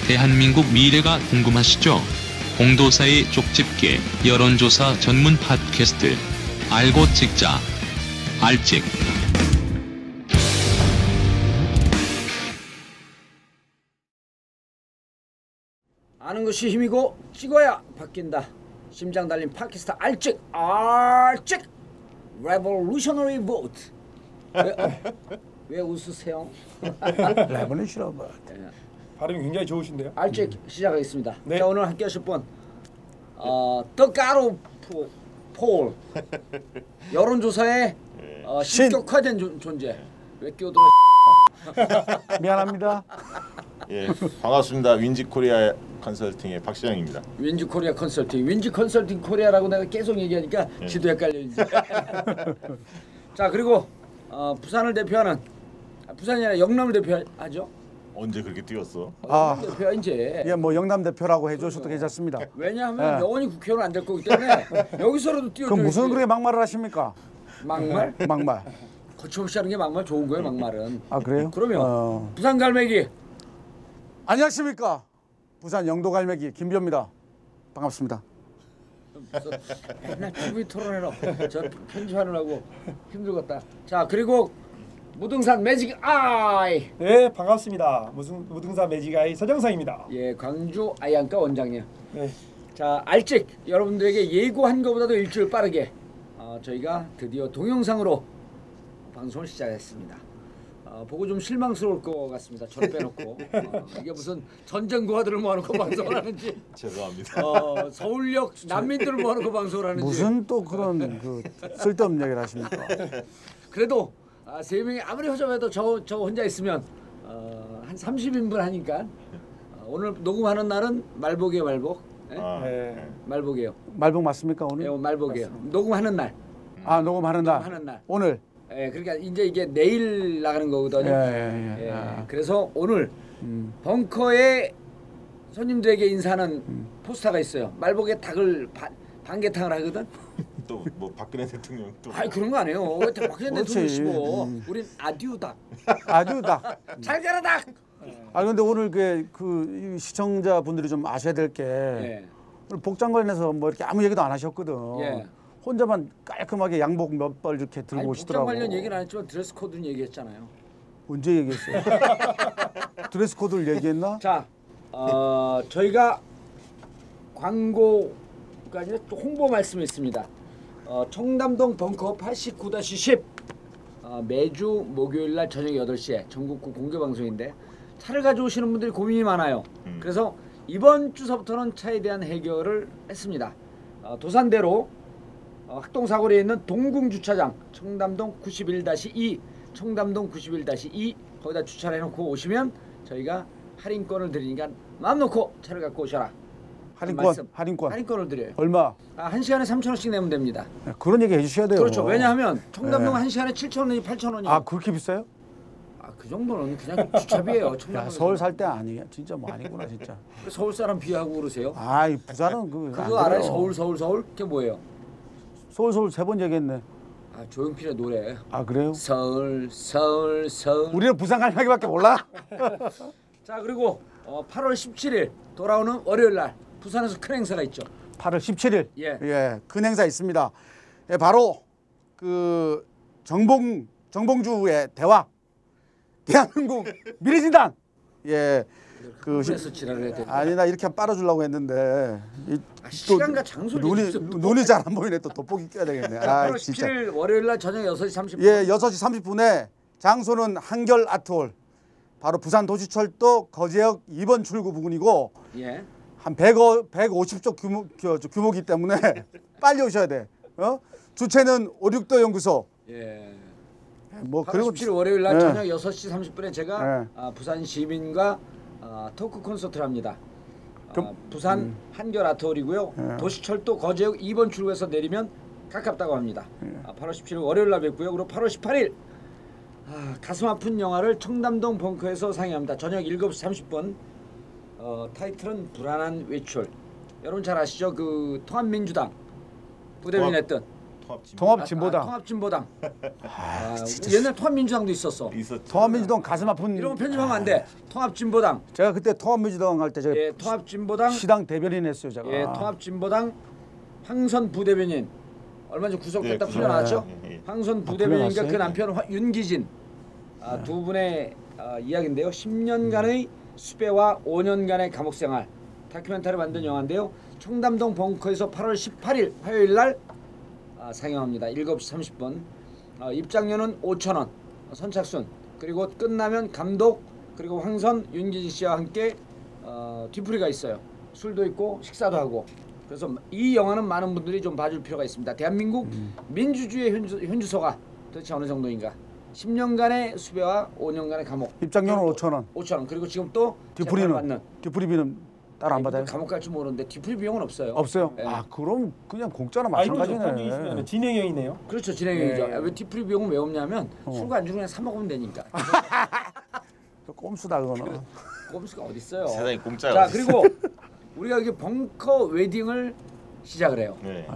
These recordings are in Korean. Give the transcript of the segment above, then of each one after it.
대한민국 미래가 궁금하시죠? 공도사의 쪽집게 여론조사 전문 팟캐스트 알고 찍자. 알찍. 아는 것이 힘이고 찍어야 바뀐다. 심장 달린 팟캐스트 알찍 알찍 레볼루셔너리 보트. 왜 웃으세요? 랩은 싫어봐. 발음이 굉장히 좋으신데요. 알찍 시작하겠습니다. 네. 자, 오늘 함께 하실 분 떡가루 폴 여론조사에 신격화된 존재. 왜 끼어들어? 미안합니다. 예, 반갑습니다. 윈지코리아 컨설팅의 박시영입니다. 윈지코리아 컨설팅, 윈지컨설팅 코리아라고 내가 계속 얘기하니까 지도 헷갈리지. 자, 그리고 부산을 대표하는 부산이 아니라 영남을 대표하죠. 언제 그렇게 뛰었어? 영남 대표야 이제. 예, 뭐 영남 대표라고 해주셔도 괜찮습니다. 왜냐하면 예. 영원히 국회의원 안 될 거기 때문에 여기서라도 뛰어줘야지. 그럼 무슨 그렇게 막말을 하십니까? 막말? 막말. 거침없이 하는 게 막말 좋은 거예요, 막말은. 아 그래요? 그러면 부산 갈매기. 안녕하십니까? 부산 영도 갈매기 김비호입니다. 반갑습니다. 맨날 TV 토론해라. 저 편집하느라고 힘들겠다. 자, 그리고 무등산 매직 아이. 네, 반갑습니다. 무등산 매직아이 서정상입니다. 예, 광주 아이안과 원장님. 네, 자, 알찍 여러분들에게 예고한 것보다도 일주일 빠르게 저희가 드디어 동영상으로 방송을 시작했습니다. 보고 좀 실망스러울 것 같습니다. 저를 빼놓고 이게 무슨 전쟁 고아들을 모아놓고 방송을 하는지. 죄송합니다. 서울역 난민들을 모아놓고 방송을 하는지. 무슨 또 그런 그 쓸데없는 얘기를 하십니까? 그래도 세 명이 아무리 허접해도 저 혼자 있으면 한 30인분 하니까 오늘 녹음하는 날은 말복이에요, 말복. 예? 네. 말복이에요. 말복 맞습니까 오늘? 예, 말복이에요. 녹음하는 날. 아 녹음하는 날. 녹음하는 날. 오늘. 예, 그러니까 이제 이게 내일 나가는 거거든요. 예. 예, 그래서 오늘 벙커에 손님들에게 인사하는 포스터가 있어요. 말복에 닭을 반개탕을 하거든. 또 뭐 박근혜 대통령 또. 아이 그런 거 안 해요. 왜 박근혜 대통령 씹어. 우린 아듀 닭. 아주 다. 잘 가라 닭. 아 근데 오늘 그 시청자분들이 좀 아셔야 될 게 예. 오늘 복장 관련해서 뭐 이렇게 아무 얘기도 안 하셨거든. 예. 혼자만 깔끔하게 양복 몇 벌 이렇게 들고 아니, 오시더라고. 복장 관련 얘기는 안 했지만 드레스 코드는 얘기했잖아요. 언제 얘기했어요? 드레스 코드를 얘기했나? 자, 저희가 광고까지 또 홍보 말씀이 있습니다. 청담동 벙커 89-10 매주 목요일날 저녁 8시에 전국구 공개방송인데 차를 가져오시는 분들이 고민이 많아요. 그래서 이번 주서부터는 차에 대한 해결을 했습니다. 도산대로 학동사거리에 있는 동궁주차장 청담동 91-2 청담동 91-2 거기다 주차를 해놓고 오시면 저희가 할인권을 드리니까 마음 놓고 차를 갖고 오셔라. 할인권을 드려요. 얼마? 1시간에 3,000원씩 내면 됩니다. 그런 얘기 해주셔야 돼요. 그렇죠. 왜냐하면 청담동 1시간에 7,000원이 8,000원이. 아 그렇게 비싸요? 그 정도는 그냥 주차비예요. 야 서울 살 때 아니야. 진짜 뭐 아니구나 진짜. 서울 사람 비하고 그러세요? 아이 부산은 그거 알아요? 서울 그게 뭐예요? 서울 3번 얘기했네. 조용필의 노래. 아 그래요? 서울. 우리는 부산 갈매기밖에 몰라. 자, 그리고 8월 17일 돌아오는 월요일 날 부산에서 큰 행사가 있죠. 8월 17일. 예. 큰 행사 있습니다. 예, 바로 그 정봉주의 대한민국 미래진단. 예. 그래서 지랄을 해야 돼. 아니 나 이렇게 빨아주려고 했는데 시간과 장소를 눈이 잘 안 보이네. 또 돋보기 껴야 되겠네. 8월 17일 월요일 날 저녁 6시 30분. 예, 6시 30분에 장소는 한결 아트홀. 바로 부산 도시철도 거제역 2번 출구 부근이고 예. 한 150쪽 규모이기 때문에 빨리 오셔야 돼. 주체는 569 연구소. 예. 뭐 8월 17일 월요일 날 예. 저녁 6시 30분에 제가 부산 시민과 토크 콘서트를 합니다. 부산 한결 아트홀이고요. 도시철도 거제역 2번 출구에서 내리면 가깝다고 합니다. 8월 17일 월요일 날 뵙고요. 그리고 8월 18일 가슴 아픈 영화를 청담동 벙커에서 상영합니다. 저녁 7시 30분. 타이틀은 불안한 외출. 여러분 잘 아시죠? 그 통합민주당 부대변인 했던 통합진보당. 통합진보당. 옛날 통합민주당도 있었어. 있었죠. 통합민주당 가슴 아픈. 이런 거 편집하면 안 돼. 통합진보당. 제가 그때 통합민주당 할 때 제가 예, 통합진보당. 시당 대변인 했어요, 제가. 예, 통합진보당 황선 부대변인. 얼마 전 구속됐다 예, 풀려나왔죠. 예. 황선 부대변인과 풀려났어요? 그 남편 윤기진 두 분의 이야기인데요. 10년간의 수배와 5년간의 감옥 생활 다큐멘터리 만든 영화인데요. 청담동 벙커에서 8월 18일 화요일 날 상영합니다. 7시 30분. 입장료는 5,000원. 선착순. 그리고 끝나면 감독 그리고 황선 윤기진 씨와 함께 뒤풀이가 있어요. 술도 있고 식사도 하고. 그래서 이 영화는 많은 분들이 좀 봐줄 필요가 있습니다. 대한민국 민주주의의 현주소가 도대체 어느 정도인가? 10년간의 수배와 5년간의 감옥. 입장료는 5,000원. 5,000원. 그리고 지금 또 뒤풀이는 받는. 뒤풀이비는 따로 안 받아요? 감옥 갈지 모르는데 뒤풀이 비용은 없어요. 없어요? 예. 아, 그럼 그냥 공짜나 이거죠. 마찬가지네. 있으면 진행형이네요. 그렇죠. 진행이죠. 예. 왜 뒤풀이 비용은 왜 없냐면 술과 안주 그냥 사 먹으면 되니까. 꼼수다 그거는. 꼼수가 어디 있어요? 세상에 공짜가 자 어디 있어요? 그리고 우리가 이게 벙커 웨딩을 시작을 해요. 네.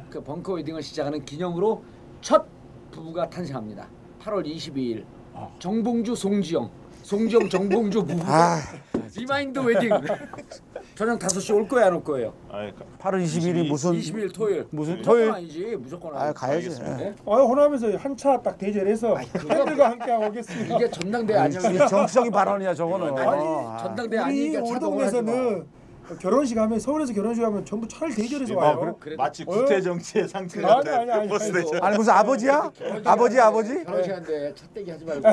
그 벙커 웨딩을 시작하는 기념으로 첫 부부가 탄생합니다. 8월 22일 정봉주 송지영 정봉주 부부 리마인드 웨딩 저녁 5시 올 거야 안 올 거예요? 8월 20일이 무슨 22일 토요일 무슨 무조건 토요일? 아니지 무조건 아, 아니지. 가야지. 알겠습니다. 예. 예? 호남에서 한차 딱 대절해서 팬들과 함께 하고 오겠습니다. 이게 전당대회 아니야? 이게 정치적인 발언이야 저거는. 아니 전당대회 우리 아니니까 차동을 하지 마. 오동에서는 결혼식 하면 서울에서 결혼식 하면 전부 차를 대절해서 예, 와요. 그래? 마치 구태 정치의 상징 같은 아니. 버스 대절. 아니 무슨 아버지야? 아버지? 결혼식한데 찻대기 하지 말고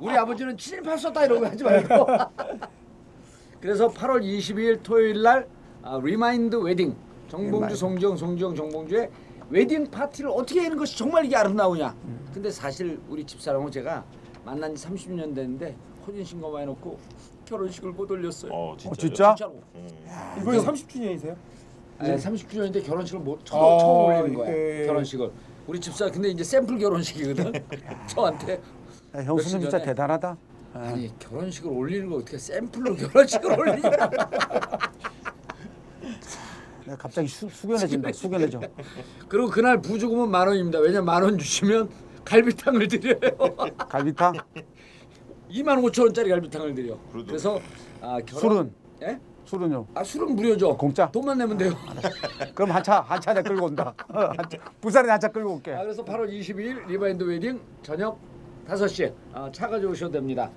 우리 아버지는 친일파였다 이러고 하지 말고 그래서 8월 22일 토요일 날 리마인드 웨딩 정봉주 송지영 정봉주의 웨딩 파티를 어떻게 하는 것이 정말 이게 아름다우냐. 근데 사실 우리 집사람하고 제가 만난 지 30년 됐는데 혼인신고만 해놓고 결혼식을 못 올렸어요. 진짜? 진짜로. 이번에 30주년이세요? 네, 30주년인데 결혼식을 처음 올리는 거야. 예. 결혼식을. 우리 집사 근데 이제 샘플 결혼식이거든. 저한테 형수님 진짜 전에. 대단하다. 아니 결혼식을 올리는 거 어떻게 샘플로 결혼식을 올리냐. 내가 갑자기 숙연해져. 그리고 그날 부주금은 10,000원입니다. 왜냐면 10,000원 주시면 갈비탕을 드려요. 갈비탕? 25,000원짜리 갈비탕을 드려. 그래서 결혼 술은? 예? 술은요? 술은 무료죠. 공짜? 돈만 내면 돼요. 그럼 한차 내가 끌고 온다. 부산에 한차 끌고 올게. 그래서 8월 22일 리마인드 웨딩 저녁 5시에 차 가져오셔도 됩니다.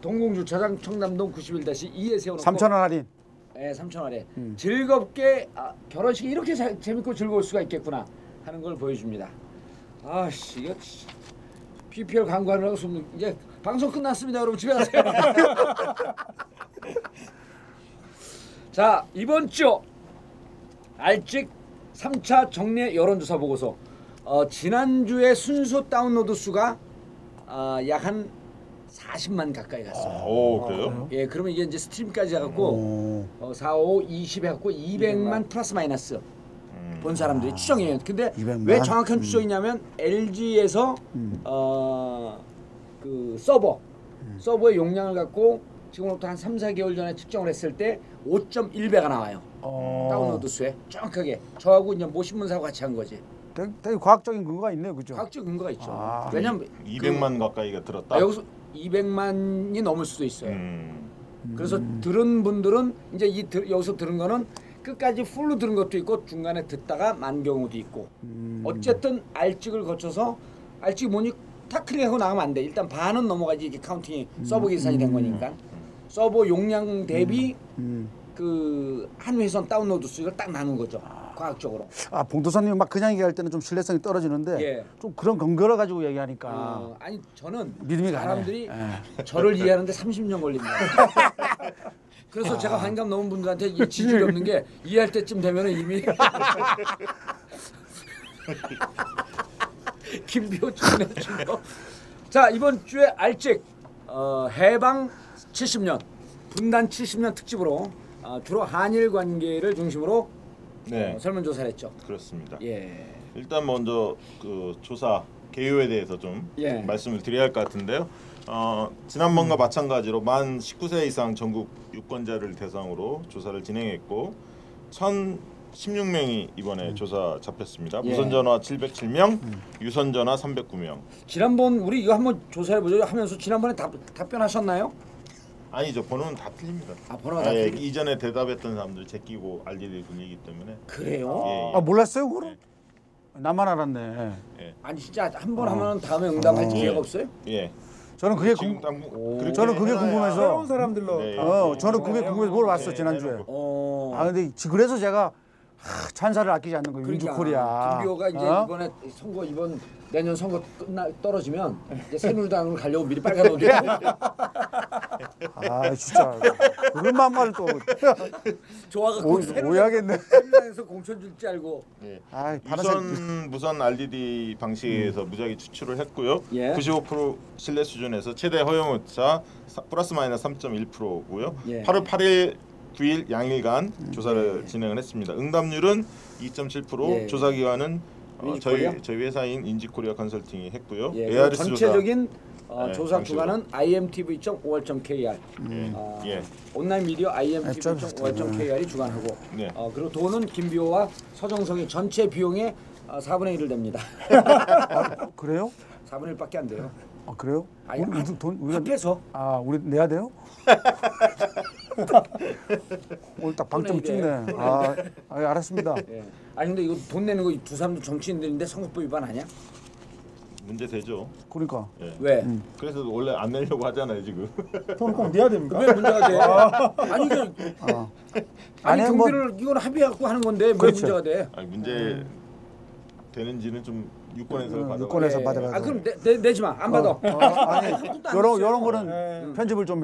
동공주차장 청담동 91-2에 세워놓고 3,000원 할인. 네, 3,000원에 즐겁게 결혼식이 이렇게 재밌고 즐거울 수가 있겠구나 하는 걸 보여줍니다. 아씨 이거 PPL 광고하느라고 이제 방송 끝났습니다. 여러분 집에 가세요. 자 이번 주 알직 3차 정례 여론조사 보고서 지난주에 순수 다운로드 수가 약 한 40만 가까이 갔어요. 오 그래요? 예, 그러면 이게 이제 스트림까지 해갖고 4, 5, 20 해갖고 200만 플러스 마이너스 본 사람들이 추정이에요. 근데 200만? 왜 정확한 추정이냐면 LG에서 그 서버의 용량을 갖고 지금부터 한 3, 4개월 전에 측정을 했을 때 5.1배가 나와요. 다운로드 수에 정확하게 저하고 이제 모 신문사하고 같이 한 거지. 되게 과학적인 근거가 있네요, 그죠? 과학적 근거가 있죠. 왜냐면 200만 가까이가 들었다. 여기서 200만이 넘을 수도 있어요. 그래서 들은 분들은 이제 여기서 들은 거는 끝까지 풀로 들은 것도 있고 중간에 듣다가 만 경우도 있고 어쨌든 알직을 거쳐서 알직이 뭐니 탁 클릭하고 나가면 안 돼. 일단 반은 넘어가지 이게 카운팅이 서버 계산이 된 거니까 서버 용량 대비 그 한 회선 다운로드 수를 딱 나눈 거죠. 과학적으로. 봉도사님 막 그냥 얘기할 때는 좀 신뢰성이 떨어지는데 예. 좀 그런 근거를 가지고 얘기하니까 아니 저는 믿음이 사람들이 가네. 저를 이해하는데 30년 걸립니다. 그래서 제가 환감 넘은 분들한테 이 지질이 없는 게 이해할 때쯤 되면 이미 김비호 죽는 자 이번 주에 알직 해방 70년 분단 70년 특집으로 주로 한일 관계를 중심으로 네. 설문조사를 했죠. 그렇습니다. 예. 일단 먼저 그 조사 개요에 대해서 좀 예. 말씀을 드려야 할 것 같은데요. 지난번과 마찬가지로 만 19세 이상 전국 유권자를 대상으로 조사를 진행했고 16명이 이번에 조사 잡혔습니다. 예. 무선 전화 707명, 유선 전화 309명. 지난번 우리 이거 한번 조사해 보죠. 하면서 지난번에 답변하셨나요? 아니죠. 번호는 다 틀립니다. 아, 번호가 다 틀리죠? 이전에 대답했던 사람들 제끼고 알리를 분이기 때문에. 그래요? 예, 예. 아 몰랐어요 그거를? 나만 알았네. 아니 진짜 한 번 하면 다음에 응답할 기회가 없어요? 예. 저는 그게 지금 저는 그게 새로운 궁금해서. 사람들로 네. 저는 그게 궁금해서 물어봤어 네, 지난주에. 해놓고. 아 근데 그래서 제가 찬사를 아끼지 않는 거예요. 그러니까 민주코리아. 김비호가 이제 이번에 선거 내년 선거 떨어지면 이제 새누리당으로 가려고 미리 빨간옷 입고 아 진짜 그런 말을 또 좋아갖고 오해하겠네. 새누리당에서 공천 줄지 알고. 예. 아 유선 무선 RDD 방식에서 무작위 추출을 했고요. 예. 95% 신뢰 수준에서 최대 허용 오차 플러스 마이너스 3.1%고요. 예. 8월 8일 9일 양일간 조사를 진행을 했습니다. 응답률은 2.7%, 예. 조사 기관은 인지코리아? 저희 회사인 인지코리아 컨설팅이 했고요. 예, ARS 전체적인 네, 조사 방식으로. 기관은 imtv.ol.kr 예. 온라인 미디어 imtv.ol.kr이 주관하고 네. 그리고 돈은 김비호와 서정성이 전체 비용의 4분의 1을 냅니다. 그래요? 4분의 1밖에 안 돼요. 아 그래요? 아니, 우리가 합해서 우리 내야 돼요? 오늘 딱 방점 돈 내야 찍네. 돼. 알았습니다. 예. 아니 근데 이거 돈 내는 거 두 사람도 정치인들인데 선거법 위반 아니야? 문제 되죠. 그러니까 예. 왜? 그래서 원래 안 내려고 하잖아요 지금. 돈 꼭 내야 됩니까? 왜 문제가 돼? 아니 이게 아니 아니, 뭐- 경비를 이건 합의하고 하는 건데 왜 그렇죠. 문제가 돼? 아니, 문제 되는지는 좀 유권에서 받아. 유권에서 예. 받아봐야 그럼 내지 마. 안 받아. 아니 요런 거는 네. 편집을 좀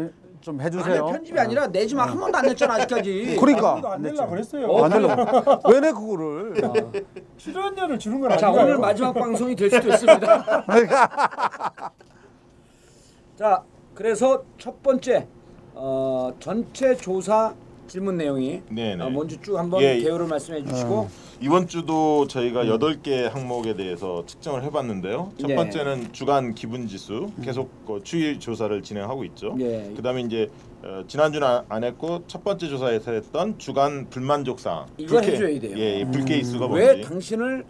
아니 해주세요. 편집이 아니라 내지 마. 한 번도 안 냈잖아 아직까지. 그러니까 안 내려고 그랬어요. 안 내려고 왜내 그거를? 출연료를 주는 건 자 아닌가요? 오늘 마지막 방송이 될 수도 있습니다. 자 그래서 첫 번째 전체 조사 질문 내용이 네네. 먼저 쭉 한번 예. 개요를 말씀해 주시고 이번 주도 저희가 8개 항목에 대해서 측정을 해봤는데요. 첫 네. 번째는 주간 기분 지수 계속 추이 조사를 진행하고 있죠. 예. 그다음에 이제 지난주는 안 했고 첫 번째 조사에서 했던 주간 불만족 사항. 이거 해줘야 돼요. 예, 불케이스가 왜 뭔지. 당신을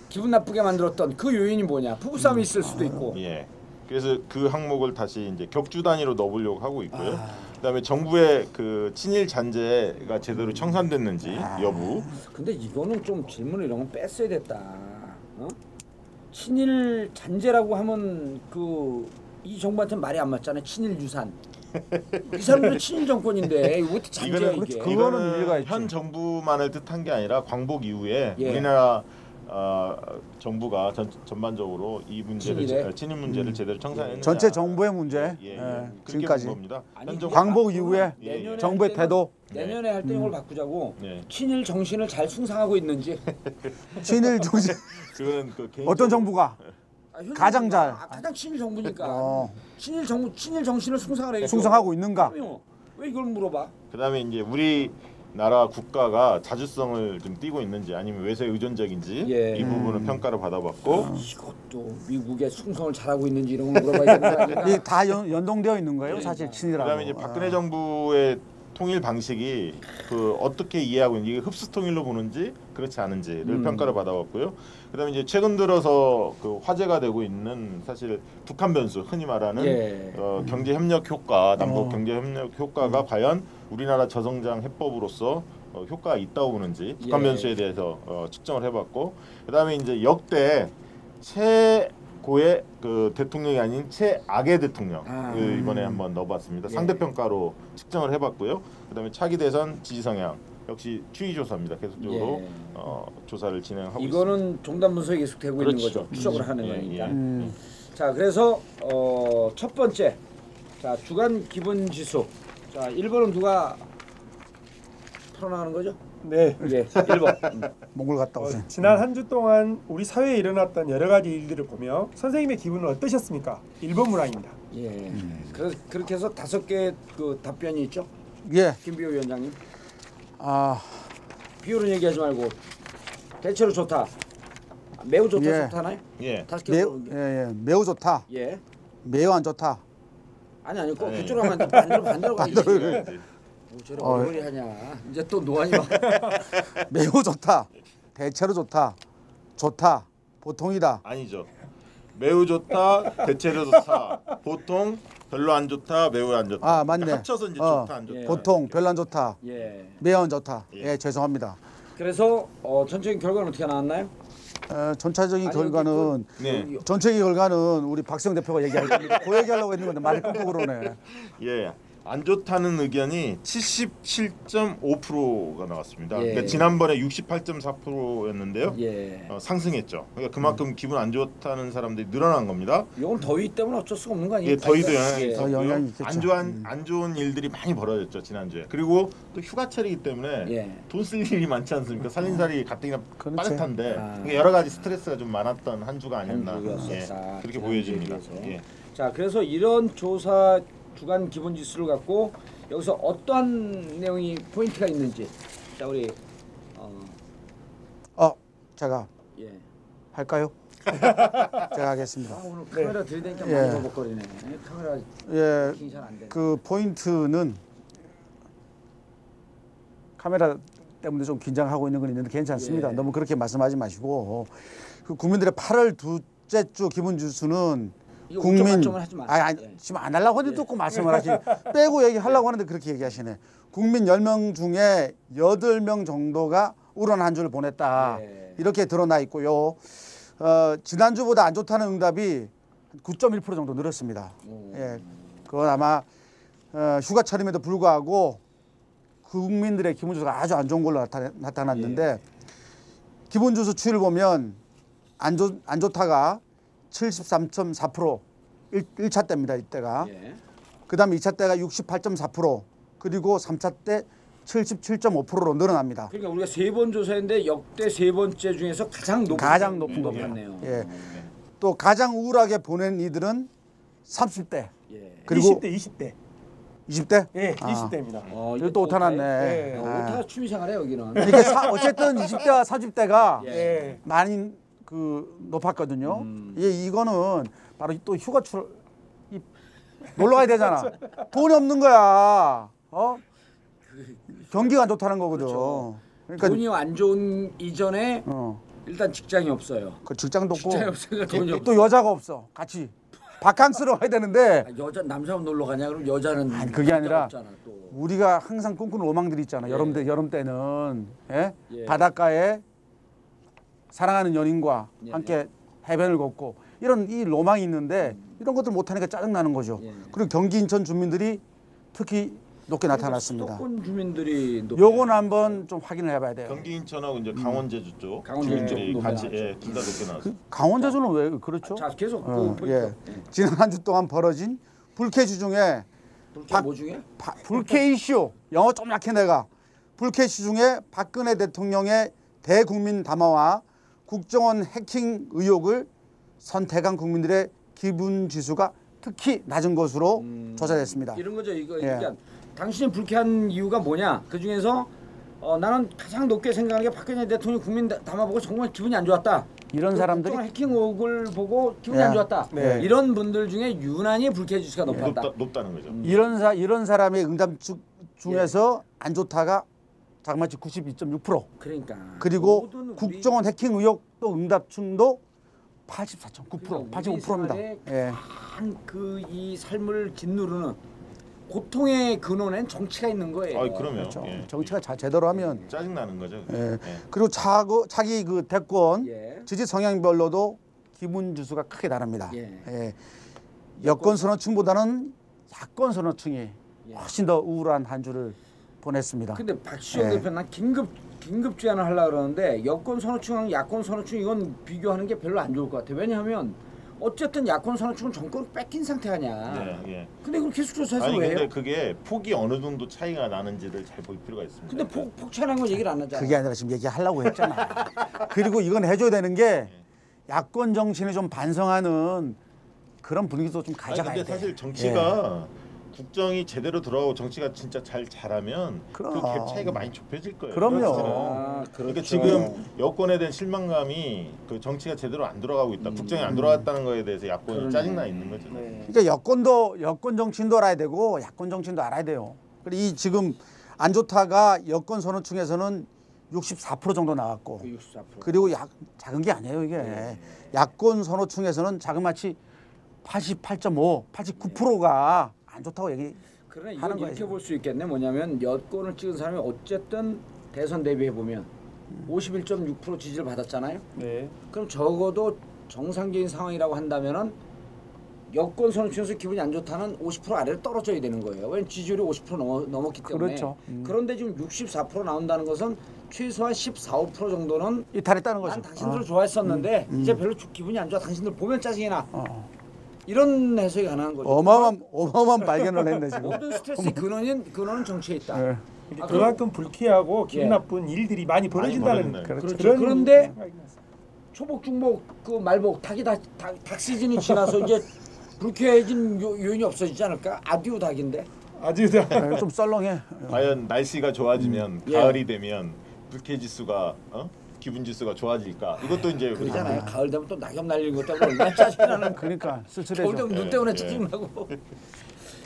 기분 나쁘게 만들었던 그 요인이 뭐냐? 부부싸움이 있을 수도 있고. 예. 그래서 그 항목을 다시 이제 격주 단위로 넣어보려고 하고 있고요. 아. 그다음에 정부의 그 친일 잔재가 제대로 청산됐는지 여부. 근데 이거는 좀 질문을 이런 건 뺐어야 됐다. 친일 잔재라고 하면 이 정부한테 말이 안 맞잖아요. 친일 유산. 이 사람들은 친일 정권인데 이거 어떻게 잔재야 이거는 이게? 그거는 일리가 있지. 현 정부만을 뜻한 게 아니라 광복 이후에 예. 우리나라 정부가 전반적으로 이 문제를 친일에? 친일 문제를 제대로 청산했느냐. 전체 정부의 문제 예, 예. 예, 그렇게 지금까지 본 겁니다. 아니, 현 정부- 광복 이후에 예, 예. 내년에 정부의 할 때는- 태도 내년에 할 때 이걸 바꾸자고 네. 친일 정신을 잘 숭상하고 있는지 친일 중심 그거는 그 개인적으로- 어떤 정부가 현 가장 잘. 정부가 가장 친일 정부니까 어. 친일 정신을 숭상을 해야죠. 숭상하고 있는가? 그럼요. 왜 이걸 물어봐? 그다음에 이제 우리나라 국가가 자주성을 좀 띠고 있는지 아니면 외세 의존적인지 예. 이 부분은 평가를 받아봤고 이것도 미국의 숭성을 잘하고 있는지 이런 걸 물어봐야 되는 거 아닌가? 이 다 연동되어 있는 거예요, 사실 친일하고. 그다음에 이제 박근혜 정부의 통일 방식이 어떻게 이해하고 있는지 이게 흡수 통일로 보는지 그렇지 않은지를 평가를 받아봤고요. 그다음에 이제 최근 들어서 화제가 되고 있는 사실 북한 변수 흔히 말하는 예. 경제 협력 효과, 남북 경제 협력 효과가 과연 우리나라 저성장 해법으로서 효과가 있다고 보는지 북한 예. 변수에 대해서 측정을 해봤고 그다음에 이제 역대 최고의 대통령이 아닌 최악의 대통령을 이번에 한번 넣어봤습니다. 예. 상대평가로 측정을 해봤고요. 그다음에 차기 대선 지지 성향 역시 추이 조사입니다. 계속적으로 예. 조사를 진행하고 있습니다. 이거는 종단 분석이 계속되고 있는 그렇죠. 거죠. 추적을 하는 예, 거니까. 예. 자, 그래서 첫 번째, 자 주간 기분 지수. 자, 1번은 누가 풀어나가는 거죠? 네. 예, 1번. 몽골 갔다 오세요. 지난 한 주 동안 우리 사회에 일어났던 여러 가지 일들을 보며 선생님의 기분은 어떠셨습니까? 1번 문항입니다. 예. 그래서 그렇게 해서 5개 답변이 있죠. 예. 김비호 위원장님. 아, 비율은 얘기하지 말고 대체로 좋다. 매우 좋다, 예. 좋다나요? 예. 5개. 매우 좋다. 예. 매우 안 좋다. 아니 꼭 네. 그쪽으로 하면 반대로 가야지. 반대로. 저래 어려이 하냐. 이제 또 노안이 막. 매우 좋다, 대체로 좋다, 좋다, 보통이다. 아니죠. 매우 좋다, 대체로 좋다, 보통, 별로 안 좋다, 매우 안 좋다. 아 맞네. 합쳐서 이제 좋다, 안 좋다. 예. 보통, 별로 안 좋다, 예. 매우 안 좋다. 예. 예, 죄송합니다. 그래서 전체적인 결과는 어떻게 나왔나요? 전체적인 아니, 결과는 네. 전체적인 결과는 우리 박수영 대표가 얘기할 겁니다. 그 얘기하려고 했는 건데 말이 꾹꾹 그러네. 예. 안 좋다는 의견이 77.5%가 나왔습니다. 예. 그러니까 지난번에 68.4%였는데요. 예. 상승했죠. 그러니까 그만큼 기분 안 좋다는 사람들이 늘어난 겁니다. 이건 더위 때문에 어쩔 수가 없는 거 아니에요? 예, 더위도 영향이 예. 있었고요. 영향이 있겠죠. 안 좋은 일들이 많이 벌어졌죠 지난주에. 그리고 또 휴가철이기 때문에 예. 돈 쓸 일이 많지 않습니까? 살림살이 가뜩이나 그렇지. 빠듯한데 아. 그러니까 여러 가지 스트레스가 좀 많았던 한 주가 아니었나. 한 주였었다. 그렇게 지난주에 보여집니다. 비해서. 예. 자, 그래서 이런 조사 주간 기본 지수를 갖고 여기서 어떠한 내용이 포인트가 있는지, 자 우리 제가 예. 할까요? 제가 하겠습니다. 오늘 카메라 들이대니까 예. 많이 버벅거리네. 카메라 예, 킹 잘 안 되네. 그 포인트는 카메라 때문에 좀 긴장하고 있는 건 있는데 괜찮습니다. 예. 너무 그렇게 말씀하지 마시고 그 국민들의 8월 둘째 주 기본 지수는 이거 국민 우점만 하지 마세요. 아니, 예. 지금 안 하려고 하는데 또 말씀을 하시네. 빼고 얘기하려고 하는데 그렇게 얘기하시네. 국민 10명 중에 8명 정도가 우울한 한 주를 보냈다. 예. 이렇게 드러나 있고요. 지난주보다 안 좋다는 응답이 9.1% 정도 늘었습니다. 예, 그건 아마 휴가철임에도 불구하고 국민들의 기본지수가 아주 안 좋은 걸로 나타났는데 기본지수 추이를 보면 안 좋다가 73.4% 1차 때입니다. 이때가. 예. 그다음에 2차 때가 68.4% 그리고 3차 때 77.5%로 늘어납니다. 그러니까 우리가 3번 조사했는데 역대 3번째 중에서 가장 높은 것 같네요. 예. 또 가장 우울하게 보낸 이들은 30대 예. 그리고 20대, 20대. 20대? 예, 아. 20대입니다. 여기 또 오타 났네. 예. 오타가 취미생활에 여기는. 이게 어쨌든 20대와 30대가 예. 예. 많이 높았거든요. 이거는 바로 또 휴가철 놀러 가야 되잖아. 돈이 없는 거야. 경기가 안 좋다는 거거든. 그렇죠. 그러니까 돈이 안 좋은 이전에 어, 일단 직장이 없어요. 그 직장도 없고 직장이 없으니까 돈이 없어. 또 여자가 없어. 같이 바캉스로 가야 되는데 여자 남자만 놀러 가냐? 그럼 여자는 아니, 그게 아니라 없잖아, 또. 우리가 항상 꿈꾸는 로망들이 있잖아. 예. 여름 때는 예? 예. 바닷가에 사랑하는 연인과 예. 함께 해변을 걷고 이런 이 로망이 있는데 이런 것들 못 하니까 짜증 나는 거죠. 예. 그리고 경기 인천 주민들이 특히 높게 나타났습니다. 수도권 주민들이 높게 요건 한번 좀 확인을 해봐야 돼요. 경기 인천하고 이제 강원 제주 쪽 강원 제주 주민들이 쪽 같이 높게 둘 다 높게 나왔어요. 강원 제주는 왜 그렇죠? 자 계속 예. 지난 한 주 동안 벌어진 불쾌지 중에 불쾌 뭐 중에? 불쾌 이슈 영어 좀 약해 내가 불쾌 이슈 중에 박근혜 대통령의 대국민 담화와 국정원 해킹 의혹을 선택한 국민들의 기분 지수가 특히 낮은 것으로 조사됐습니다. 이런 거죠. 이거 예. 그러니까 당신이 불쾌한 이유가 뭐냐? 그 중에서 나는 가장 높게 생각하는 게 박근혜 대통령 국민 담화 보고 정말 기분이 안 좋았다. 이런 사람들이 국정원 해킹 의혹을 보고 기분이 예. 안 좋았다. 네. 이런 분들 중에 유난히 불쾌 지수가 높았다. 높다는 거죠. 이런 사람의 응답 중에서 안 좋다가 자그마치 92.6% 그러니까 그리고 모든 우리 국정원 해킹 의혹도 응답층도 84.9% 그러니까 85%입니다. 우리 예. 그이 삶을 짓누르는 고통의 근원엔 정치가 있는 거예요. 아, 그러면 그렇죠. 예. 정치가 제대로 하면 짜증 나는 거죠. 예. 그리고 자기 그 대권 예. 지지 성향별로도 기분 지수가 크게 다릅니다. 예. 예. 여권 선호층보다는 야권 선호층이 훨씬 더 우울한 한 주를 보냈습니다. 근데 박시영 예. 대표 난 긴급 제안을 하려고 그러는데 여권 선호층하고 야권 선호층 이건 비교하는 게 별로 안 좋을 것 같아요. 왜냐하면 어쨌든 야권 선호층은 정권을 뺏긴 상태 아니야. 예, 예. 근데 그걸 계속 조사해서 아니 왜 근데 해요? 그게 폭이 어느 정도 차이가 나는지를 잘 볼 필요가 있습니다. 근데 폭찬한 건 얘기를 안 하잖아. 그게 아니라 지금 얘기하려고 했잖아. 그리고 이건 해줘야 되는 게 야권 정치를 좀 반성하는 그런 분위기도 좀 아니, 가져가야 돼. 근데 사실 정치가 국정이 제대로 돌아오고 정치가 진짜 잘 잘하면 그럼. 그 갭 차이가 많이 좁혀질 거예요. 그럼요. 사실은. 아, 그러니까 그렇죠. 지금 여권에 대한 실망감이 그 정치가 제대로 안 돌아가고 있다. 국정이 안 돌아갔다는 거에 대해서 야권이 그러네. 짜증나 있는 거죠. 네. 그러니까 여권 정치인도 알아야 되고 야권 정치인도 알아야 돼요. 그리고 이 지금 안 좋다가 여권 선호층에서는 64% 정도 나왔고 64%. 그리고 작은 게 아니에요 이게. 야권 선호층에서는 자그마치 88.5, 89%가 안 좋다고 얘기. 그러나 하는 이건 거예요. 이렇게 볼 수 있겠네. 뭐냐면 여권을 찍은 사람이 어쨌든 대선 대비해 보면 51.6% 지지를 받았잖아요. 네. 그럼 적어도 정상적인 상황이라고 한다면은 여권 선호층에서 기분이 안 좋다는 50% 아래로 떨어져야 되는 거예요. 왜냐면 지지율이 50% 넘었기 때문에. 그렇죠. 그런데 지금 64% 나온다는 것은 최소한 14, 5% 정도는 이탈했다는 거죠. 난 당신들을 좋아했었는데 이제 별로 기분이 안 좋아. 당신들 보면 짜증이 나. 이런 해석이 가능한 거죠. 어마어마한 발견을 했네 지금. 모든 스트레스의 근원은 정치에 있다. 네. 그러니까 그만큼 불쾌하고 기분 예. 나쁜 일들이 많이 벌어진다는 벌어진다. 그렇죠. 그렇죠. 그런데 생각이 났어요. 초복, 중복, 그 말복, 닭이 닭 시즌이 지나서 이제 불쾌해진 요인이 없어지지 않을까? 아디오 닭인데. 아주 네, 좀 썰렁해. 과연 날씨가 좋아지면 예. 가을이 되면 불쾌 지수가 기분 지수가 좋아질까? 이것도 이제 그러잖아요. 가을 되면 또 낙엽 날리는 것 때문에 얼마나 짜증나는. 그러니까 겨울 쓸쓸해져. 되면 눈 때문에 짜증나고.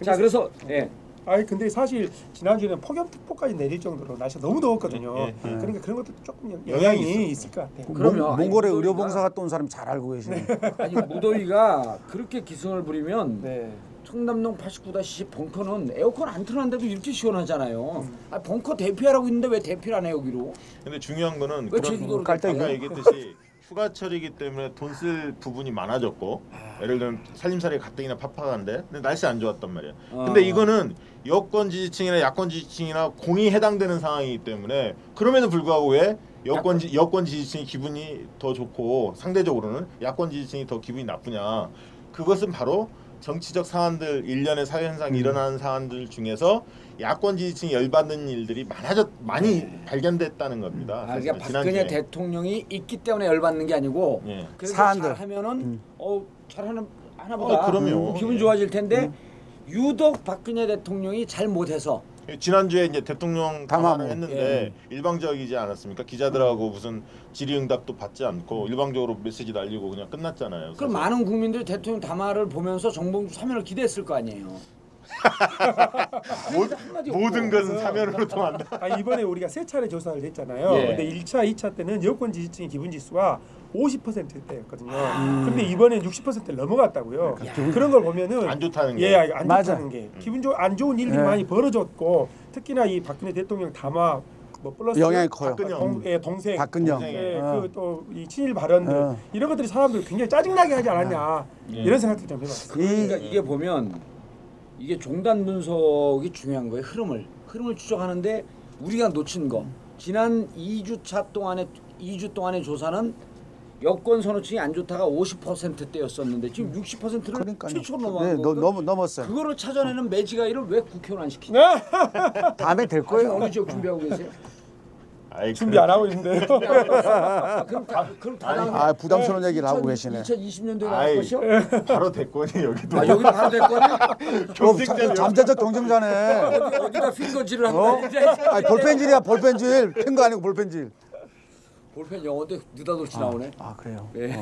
자, 그래서 예. 아니 근데 사실 지난주에는 폭염특보까지 내릴 정도로 날씨가 너무 더웠거든요. 예, 예. 그러니까 그런 것도 조금 영향이 영향이 있을 것 같아요. 그럼요. 아니, 몽골에 무더위가- 의료봉사 갔다 온 사람이 잘 알고 계시네. 아니 무더위가 그렇게 기승을 부리면 네. 청담동 89-10 벙커는 에어컨 안 틀었는데도 이렇게 시원하잖아요. 아, 벙커 대피하라고 있는데 왜 대피를 안 해요 여기로? 근데 중요한 거는 왜 그런 제주도로 깔때기. 아까 얘기했듯이 휴가철이기 때문에 돈 쓸 부분이 많아졌고 예를 들면 살림살이 가뜩이나 팍팍한데 근데 날씨 안 좋았단 말이야. 근데 이거는 여권 지지층이나 야권 지지층이나 공이 해당되는 상황이기 때문에 그럼에도 불구하고 왜 여권 지지층이 기분이 더 좋고 상대적으로는 야권 지지층이 더 기분이 나쁘냐? 그것은 바로 정치적 상황들 일련의 사회 현상이 일어나는 상황들 중에서 야권 지지층이 열받는 일들이 많이 발견됐다는 겁니다. 아, 그러니까 사실은 박근혜 지난주에. 대통령이 있기 때문에 열받는 게 아니고 예. 그래서 사안들. 잘하면은 잘하나 보다 그럼요. 기분 예. 좋아질 텐데 유독 박근혜 대통령이 잘 못해서 지난주에 이제 대통령 담화문. 담화를 했는데 예. 일방적이지 않았습니까? 기자들하고 무슨 질의응답도 받지 않고 일방적으로 메시지 날리고 그냥 끝났잖아요. 그럼 사실. 많은 국민들이 대통령 담화를 보면서 정봉주 사면을 기대했을 거 아니에요. 한마디 모든 없고. 것은 사면으로 통한다. 이번에 우리가 세 차례 조사를 했잖아요. 예. 근데 1차, 2차 때는 여권 지지층의 기분 지수가 50%대였거든요. 근데 이번엔 60%를 넘어갔다고요. 그런 걸 보면은 안 좋다는 게. 예, 안 맞아. 좋다는 게 안 좋은 일들이 예. 많이 벌어졌고 특히나 이 박근혜 대통령 담화 뭐 플러스 영향이 커요. 동생 박근영. 예, 어. 그또 이 친일 발언들 어. 이런 것들이 사람들 굉장히 짜증나게 하지 않았냐 예. 이런 생각도 좀 해봤어요. 그러니까 이게 보면 이게 종단 분석이 중요한 거예요. 흐름을 추적하는데 우리가 놓친 거 지난 2주 동안의 조사는 여권 선호층이 안 좋다가 50%대였었는데 지금 60%를 그러니까요. 최초로 네, 넘어간 거거든. 넘었어요. 그거를 찾아내는 매지가이를 왜 국회의원 안 시키지? 다음에 될 아직 거예요. 어느 지역 준비하고 계세요? 아이, 준비 안 하고 있는데요. 그럼 다 부담스러운 얘기를 하고 계시네. 2020년도에 나올 아이, 것이요? 바로 대권이 여기도. 아 여기도 바로 될 거네? 잠재적 경쟁자네. 어디다 핑거질을 어? 하는 거야? 볼펜질이야 볼펜질. 핑거 아니고 볼펜질. 볼펜 영어인데 느닷없이 나오네. 아 그래요. 네.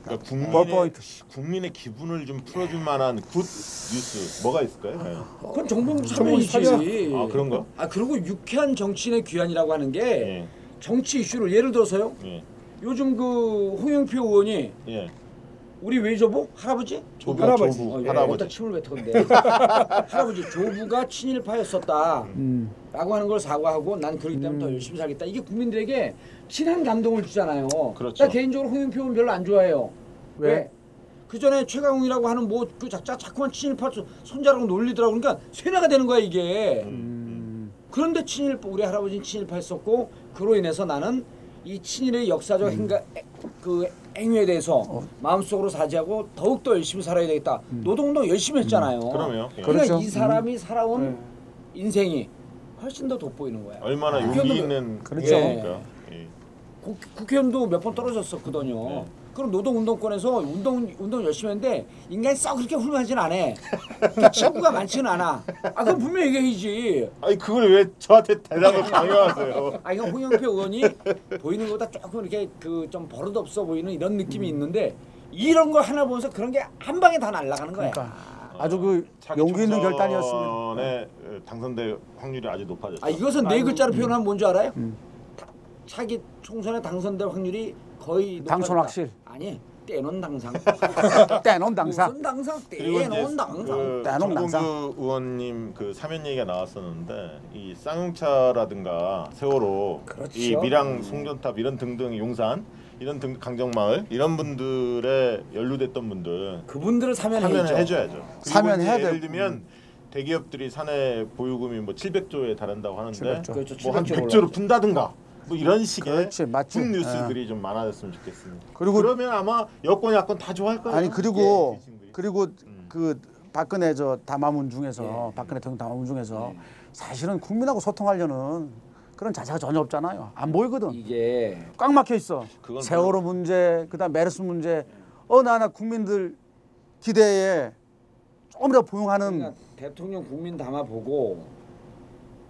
그러니까 포인트. 국민의 기분을 좀 풀어줄 만한 굿 뉴스 뭐가 있을까요? 그건 정봉주 정봉주 사면이지. 아 그런가? 아 그리고 유쾌한 정치인의 귀환이라고 하는 게 예. 정치 이슈를 예를 들어서요. 예. 요즘 그 홍영표 의원이 예. 우리 외조부 할아버지? 조부, 할아버지. 조부, 여기다 할아버지. 침을 뱉었는데 할아버지 조부가 친일파였었다 라고 하는 걸 사과하고 난 그렇기 때문에 더 열심히 살겠다. 이게 국민들에게 친한 감동을 주잖아요. 그렇죠. 나 개인적으로 홍영표 의원 별로 안 좋아해요. 왜? 그 전에 최강욱이라고 하는 뭐 그 자꾸만 친일파 손자라고 놀리더라고. 그러니까 쇠뇌가 되는 거야 이게. 그런데 우리 할아버지는 친일파였었고 그로 인해서 나는 이 친일의 역사적 행위에 대해서 마음속으로 사죄하고 더욱더 열심히 살아야 되겠다. 노동운동 열심히 했잖아요. 그럼요. 예. 그러니까 그렇죠. 이 사람이 살아온 인생이 훨씬 더 돋보이는 거야. 얼마나 국회의원도 용기 있는 그렇죠. 겁니까? 예. 국회의원도 몇 번 떨어졌었거든요. 네. 그럼 노동운동권에서 운동 열심히 했는데 인간이 썩 그렇게 훌륭하진 않아. 그 친구가 많지는 않아. 아 그럼 분명히 얘기해야지. 아니 그걸 왜 저한테 대답을 강요하세요? 아 이거 홍영표 의원이 보이는 것보다 조금 이렇게 그 좀 버릇없어 보이는 이런 느낌이 있는데 이런 거 하나 보면서 그런 게 한 방에 다 날아가는 거야. 그러니까. 아주 그 차기 용기 있는 총선에 결단이었습니다. 당선될 확률이 아주 높아졌죠. 아 이것은 네 글자로 표현하면 뭔지 알아요? 차기 총선에 당선될 확률이 거의 당선 높아졌다. 확실. 아니 떼놓은 당상. 떼놓은 당상. 무슨 당상? 그리고 이제 떼놓은 당상. 그 나눔 당상. 정봉주 의원님 그 사면 얘기가 나왔었는데 이 쌍용차라든가 세월호, 그렇죠. 이 밀양 송전탑 이런 등등 용산 이런 등 강정마을 이런 분들에 연루됐던 분들 그분들을 사면을 사면해야죠. 해줘야죠. 그리고 사면해야 이제 예를 되고. 들면 대기업들이 사내 보유금이 뭐 700조에 달한다고 하는데 700조. 그렇죠. 뭐 한 700 조 100조로 푼다든가 뭐 이런 식의 그렇지, 맞지. 훅 뉴스들이 좀 많아졌으면 좋겠습니다. 그리고- 그러면 아마 여권 야권 다 좋아할 거예요. 아니 그리고 예, 이 친구들이. 그리고 그 박근혜 저 담화문 중에서 예. 박근혜 대통령 담화문 중에서 사실은 국민하고 소통하려는 그런 자세가 전혀 없잖아요. 안 보이거든. 이게 꽉 막혀 있어. 그건 세월호 문제, 그다음 메르스 문제. 나 국민들 기대에 조금이라도 부응하는. 그러니까 대통령 국민 담화 보고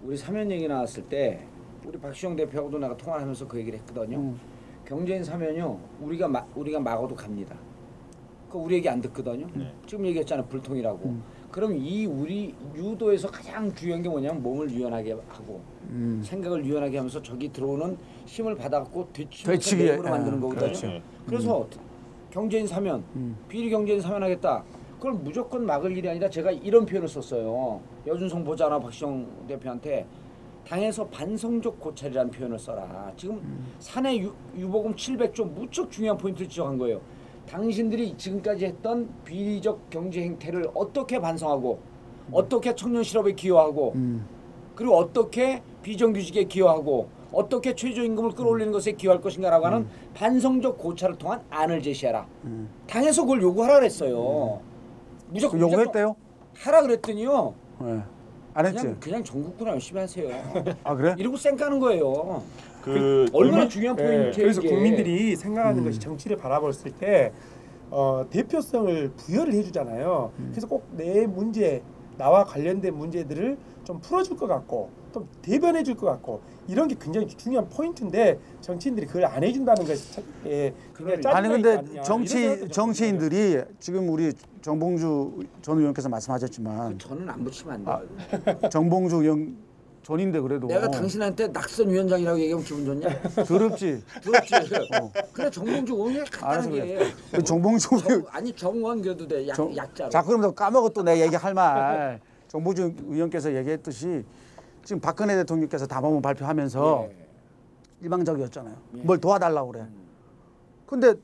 우리 사면 얘기 나왔을 때 우리 박시영 대표하고도 내가 통화를 하면서 그 얘기를 했거든요. 경제인 사면요 우리가 막아도 갑니다. 그 우리 얘기 안 듣거든요. 네. 지금 얘기했잖아 불통이라고. 그럼 이 우리 유도에서 가장 중요한 게 뭐냐면 몸을 유연하게 하고 생각을 유연하게 하면서 저기 들어오는 힘을 받아갖고 되치면서 되치기에, 내부로 만드는 거거든요. 그렇죠. 그래서 경제인 사면, 비리 경제인 사면하겠다. 그걸 무조건 막을 일이 아니라 제가 이런 표현을 썼어요. 여준성 보좌나 박시영 대표한테 당에서 반성적 고찰이라는 표현을 써라. 지금 사내 유보금 700조 무척 중요한 포인트를 지적한 거예요. 당신들이 지금까지 했던 비리적 경제 행태를 어떻게 반성하고 어떻게 청년 실업에 기여하고 그리고 어떻게 비정규직에 기여하고 어떻게 최저임금을 끌어올리는 것에 기여할 것인가라고 하는 반성적 고찰을 통한 안을 제시하라. 당에서 그걸 요구하라 그랬어요. 무조건 요구했대요? 하라 그랬더니요. 네. 안 했지. 그냥 전국구나 열심히 하세요. 아 그래? 이러고 쌩 까는 거예요. 그 얼마나 중요한 예, 포인트예요. 그래서 이게. 국민들이 생각하는 것이 정치를 바라봤을 때 대표성을 부여를 해주잖아요. 그래서 꼭 내 문제, 나와 관련된 문제들을 좀 풀어줄 것 같고 또 대변해줄 것 같고 이런 게 굉장히 중요한 포인트인데 정치인들이 그걸 안 해준다는 것이 참, 굉장히 아니 짜증나지 근데 않냐. 정치인들이 지금 우리 정봉주 전 의원께서 말씀하셨지만 저는 안 붙이면 안 돼. 정봉주 의원 전인데 그래도 내가 당신한테 낙선 위원장이라고 얘기하면 기분 좋냐? 더럽지. 그렇지. 그래 정봉주 오늘 간단하게. 그 정봉주 의원 아니 정원 그래도 돼. 약자로. 자꾸 그러면서 까먹어 또 내 얘기할 말. 정봉주 의원께서 얘기했듯이 지금 박근혜 대통령께서 담화문 발표하면서 예. 일방적이었잖아요. 뭘 도와달라고 그래. 근데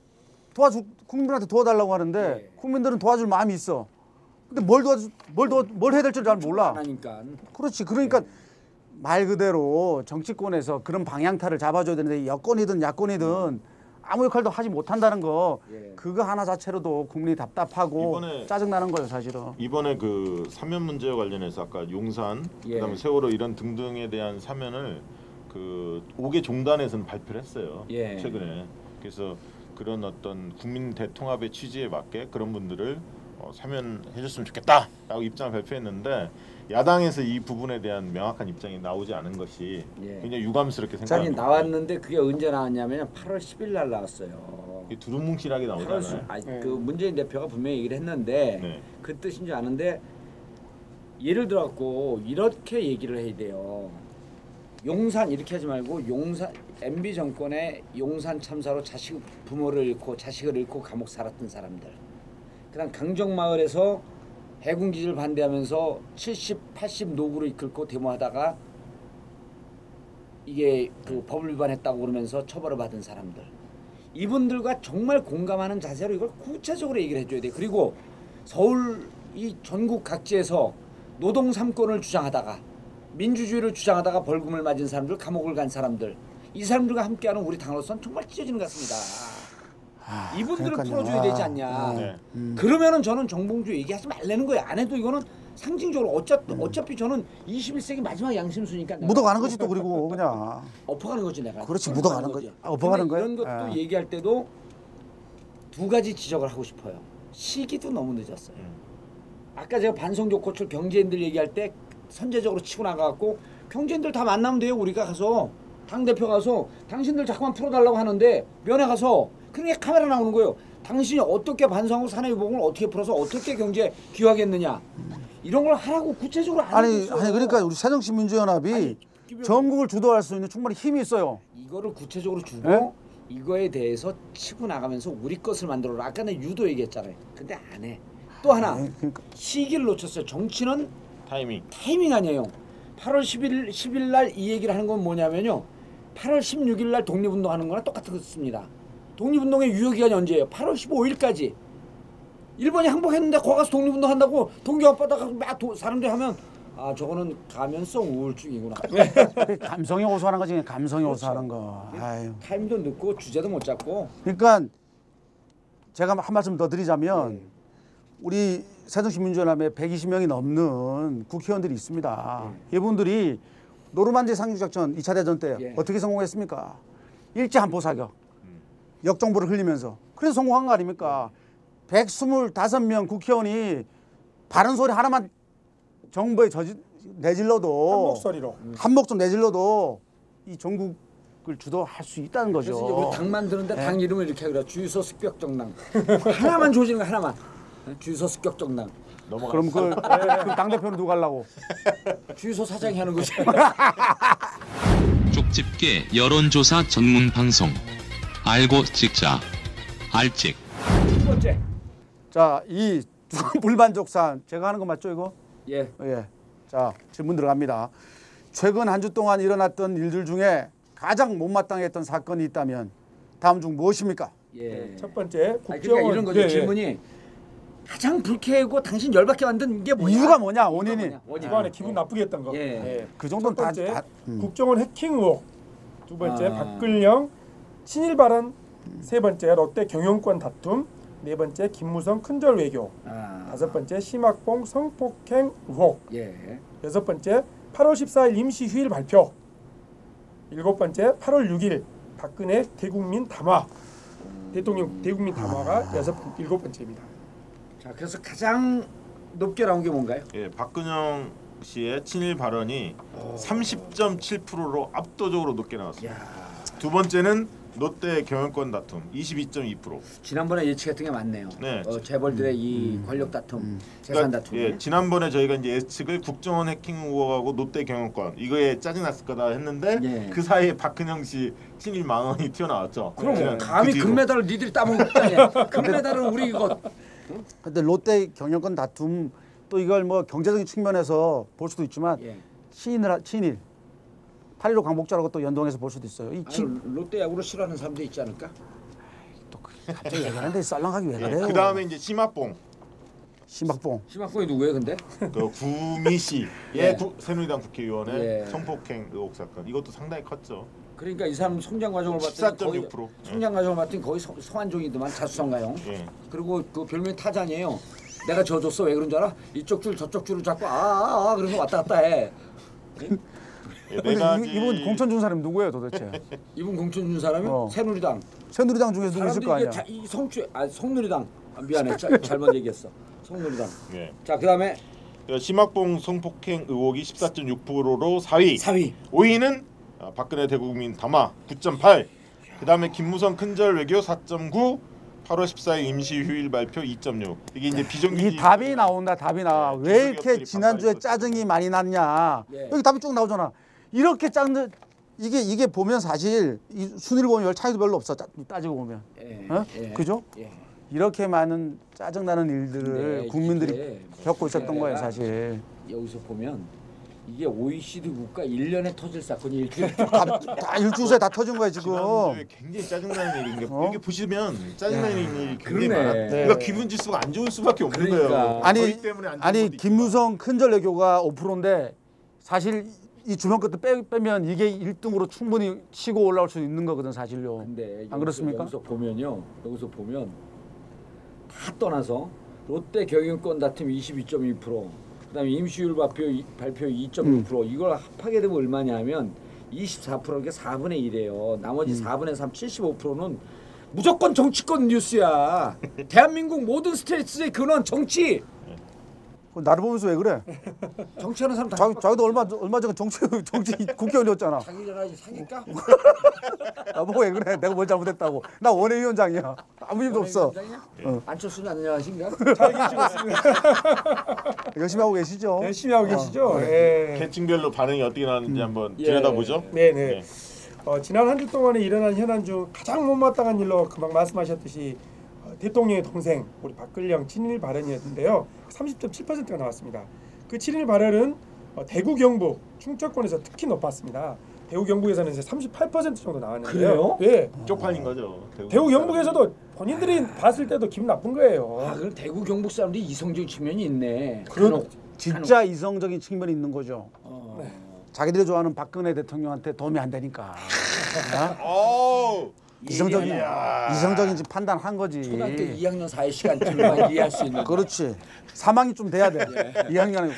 국민들한테 도와달라고 하는데 예. 국민들은 도와줄 마음이 있어. 근데 뭘 해야 될지 잘 몰라. 하니까. 그렇지. 그러니까 말 그대로 정치권에서 그런 방향타를 잡아줘야 되는데 여권이든 야권이든 아무 역할도 하지 못한다는 거 예. 그거 하나 자체로도 국민이 답답하고 이번에- 짜증나는 거예요 사실은. 이번에 그 사면 문제와 관련해서 아까 용산, 예. 그다음에 세월호 이런 등등에 대한 사면을 그 5개 종단에서는 발표를 했어요. 예. 최근에. 그래서 그런 어떤 국민 대통합의 취지에 맞게 그런 분들을 사면해줬으면 좋겠다라고 입장을 발표했는데 야당에서 이 부분에 대한 명확한 입장이 나오지 않은 것이 예. 굉장히 유감스럽게 자기 생각합니다. 나왔는데 그게 언제 나왔냐면 8월 10일 날 나왔어요. 이게 두루뭉실하게 나오잖아요. 그 문재인 대표가 분명히 얘기를 했는데 네. 그 뜻인 줄 아는데 예를 들어갖고 이렇게 얘기를 해야 돼요. 용산 이렇게 하지 말고 용산 MB 정권의 용산 참사로 부모를 잃고 자식을 잃고 감옥 살았던 사람들. 그다음 강정마을에서 해군 기지를 반대하면서 70, 80 노구를 이끌고 데모하다가 이게 그 법을 위반했다고 그러면서 처벌을 받은 사람들. 이분들과 정말 공감하는 자세로 이걸 구체적으로 얘기를 해줘야 돼. 그리고 서울 이 전국 각지에서 노동 3권을 주장하다가 민주주의를 주장하다가 벌금을 맞은 사람들, 감옥을 간 사람들, 이 사람들과 함께하는 우리 당으로서는 정말 찢어지는 것 같습니다. 이분들을 그러니까요. 풀어줘야 되지 않냐. 네. 그러면은 저는 정봉주 얘기하지 말라는 거예요. 안 해도 이거는 상징적으로 어차피 저는 21세기 마지막 양심수니까 내가 묻어가는 거지 또 그리고 그냥. 엎어가는 거지 내가. 그렇지, 묻어가는 거지. 엎어가는 근데 거야? 이런 것도 예. 얘기할 때도 두 가지 지적을 하고 싶어요. 시기도 너무 늦었어요. 아까 제가 반성적 고철 경제인들 얘기할 때 선제적으로 치고 나가갖고 경제인들 다 만나면 돼요. 우리가 가서 당대표 가서 당신들 자꾸만 풀어달라고 하는데 면회 가서 그게 카메라 나오는 거예요. 당신이 어떻게 반성하고 산해유복을 어떻게 풀어서 어떻게 경제에 기여하겠느냐. 이런 걸 하라고 구체적으로 안 아니 해줬어요. 그러니까 우리 새정치민주연합이 아니, 전국을 주도할 수 있는 충분히 힘이 있어요. 이거를 구체적으로 주고 네? 이거에 대해서 치고 나가면서 우리 것을 만들어라. 아까 내가 유도 얘기했잖아요. 근데 안 해. 또 하나 그러니까. 시기를 놓쳤어요. 정치는 타이밍 아니에요. 8월 10일 날 이 얘기를 하는 건 뭐냐면요. 8월 16일 날 독립운동 하는 거랑 똑같습니다. 독립운동의 유효기간이 언제예요? 8월 15일까지. 일본이 항복했는데 거기 가서 독립운동 한다고 동경 앞바다가 막 사람들이 하면 아 저거는 가면성 우울증이구나. 감성이 호소하는 거 중에 감성이 그렇죠. 호소하는 거. 아유. 타임도 늦고 주제도 못 잡고. 그러니까 제가 한 말씀 더 드리자면 우리 새정치민주연합에 120명이 넘는 국회의원들이 있습니다. 이분들이 노르만디 상륙작전 2차 대전 때 예. 어떻게 성공했습니까? 일제 한포 사격, 역정보를 흘리면서 그래서 성공한 거 아닙니까? 125명 국회의원이 바른 소리 하나만 정부에 내질러도 한 목소리로. 한 목소리 내질러도 이 전국을 주도할 수 있다는 거죠. 그래서 우리 당 만드는데 당 이름을 이렇게 하기로 주유소 습격정당. 하나만 조지는 거 하나만. 주유소 습격정당. 그럼 그 당대표는 누가 하려고? 주유소 사장이 하는 거지. 쪽집게 여론조사 전문 방송 알고 찍자 알찍. 두 번째. 자, 이 불만족 사안 제가 하는 거 맞죠 이거? 예. 예. 자, 질문 들어갑니다. 최근 한 주 동안 일어났던 일들 중에 가장 못마땅했던 사건이 있다면 다음 중 무엇입니까? 예. 첫 번째 아니, 국정원 그러니까 이런 거죠. 예, 예. 질문이 가장 불쾌하고 당신 열받게 만든 게 뭐냐? 이유가 뭐냐? 원인이. 원인. 이번에 기분 나쁘게 했던 거. 예. 그 정도는 첫 번째 다 국정원 해킹 의혹. 두 번째 아. 박근영 친일 발언. 세 번째 롯데 경영권 다툼. 네 번째 김무성 큰절 외교. 아. 다섯 번째 심학봉 성폭행 의혹. 예. 여섯 번째 8월 14일 임시 휴일 발표. 일곱 번째 8월 6일 박근혜 대국민 담화. 대통령 대국민 담화가 일곱 번째입니다. 자, 그래서 가장 높게 나온 게 뭔가요? 예, 박근영 씨의 친일 발언이 30.7%로 압도적으로 높게 나왔습니다. 야, 두 번째는 롯데 경영권 다툼 22.2%. 지난번에 예측했던 게 맞네요. 네. 재벌들의 이 권력 다툼, 재산 다툼. 예, 지난번에 저희가 이제 예측을 국정원 해킹 의혹하고 롯데 경영권 이거에 짜증 났을 거다 했는데 예. 그 사이에 박근영 씨 친일 망언이 튀어나왔죠. 그럼 그 감히 뒤로. 금메달을 니들이 따먹을 거 아니야. 금메달은 우리 이거. 근데 롯데 경영권 다툼 또 이걸 뭐 경제적인 측면에서 볼 수도 있지만 예. 친일 8.15 광복절하고 또 연동해서 볼 수도 있어요. 아니, 롯데 야구를 싫어하는 사람도 있지 않을까? 또 갑자기 얘기하는데 썰렁하게 왜 예, 그래요? 그 다음에 이제 심학봉 심박봉. 심학봉이 누구예요, 근데? 그 구미 씨의 예. 새누리당 국회의원의 예. 성폭행 의혹 사건 이것도 상당히 컸죠. 그러니까 이 사람 성장 과정을 봤더니 거의 14.6%. 성장 과정을 봤더니 거의 성한종이더만 자수성가형. 예. 그리고 그 별명이 타잔이에요. 내가 져줬어. 왜 그런 줄 알아? 이쪽 줄 저쪽 줄을 잡고 그러면서 왔다 갔다 해. 예, 네 근데 가지 이분 공천 준 사람이 누구예요 도대체? 이분 공천 준 사람이 어. 새누리당. 새누리당 중에서 누구 있을 거 아니야? 이 성추 성누리당. 미안해. 잘못 얘기했어. 성누리당. 예. 자, 그다음에 심학봉 성폭행 의혹이 14.6%로 4위. 4위. 5위는 박근혜 대국민 담화 9.8. 그다음에 김무성 큰절 외교 4.9. 8월 14일 임시 휴일 발표 2.6. 이게 이제 비정규직 이 답이 나온다. 답이 나와. 네, 왜 이렇게 기업들이 지난주에 반발했었죠. 짜증이 많이 났냐? 예. 여기 답이 쭉 나오잖아. 이렇게 짜증 이게 보면 사실 이 순위를 보면 별 차이도 별로 없어. 따지고 보면. 예. 어? 예. 그죠? 예. 이렇게 많은 짜증나는 일들을 근데 국민들이 이게 겪고 있었던 내가 거예요, 사실. 여기서 보면 이게 OECD 국가 1년에 터질 사건이 일주일 다 일주일에 다 터진 거야 지금. 지난주에 굉장히 짜증나는 일인 게 어? 이게 보시면 짜증나는 일이 굉장히 그러네. 많았. 그러니까 기분 지수가 안 좋을 수밖에 없는 그러니까. 거예요. 아니 저희 때문에 안 좋은 아니 것도 있지만. 김무성 큰절 외교가 5%인데 사실 이 주변 것도 빼면 이게 1등으로 충분히 치고 올라올 수 있는 거거든 사실요. 근데 안 그렇습니까? 여기서 보면요. 여기서 보면 다 떠나서 롯데 경영권 다툼 22.2%, 그다음에 임시휴일 발표 2.6%. 이걸 합하게 되면 얼마냐면 24%가 4분의 1이에요. 나머지 4분의 3, 75%는 무조건 정치권 뉴스야. 대한민국 모든 스트레스의 근원 정치. 나를 보면서 왜 그래? 정치하는 사람 다 자기도 얼마 전에 정치 국회의원이었잖아. 자기 전화 사귈까? 나보고 왜 그래? 내가 뭘 잘못했다고? 나 원외위원장이야. 아무 일도 없어. 안철수는 안녕하신가? 잘 계시고 있습니다. 열심히 하고 계시죠? 열심히 하고 계시죠. 예. 계층별로 반응이 어떻게 나왔는지 한번 들여다보죠. 네네. 지난 한 주 동안에 일어난 현안 중 가장 못마땅한 일로 금방 말씀하셨듯이 대통령의 동생 우리 박근령 친일 발언이었는데요. 30.7%가 나왔습니다. 그 친일 발언은 대구 경북 충청권에서 특히 높았습니다. 대구 경북에서는 이제 38% 정도 나왔는데요. 그래요? 예. 쪽팔린 거죠. 대구 경북에서도 본인들이 봤을 때도 기분 나쁜 거예요. 아, 그럼 대구 경북 사람들이 이성적인 측면이 있네. 진짜 이성적인 측면이 있는 거죠. 네. 자기들이 좋아하는 박근혜 대통령한테 도움이 안 되니까. 오. 이성적인지 판단한 거지. 초등학교 2학년 4회 시간쯤만 이해할 수 있는. 그렇지. 3학년 좀 돼야 돼. 2학년에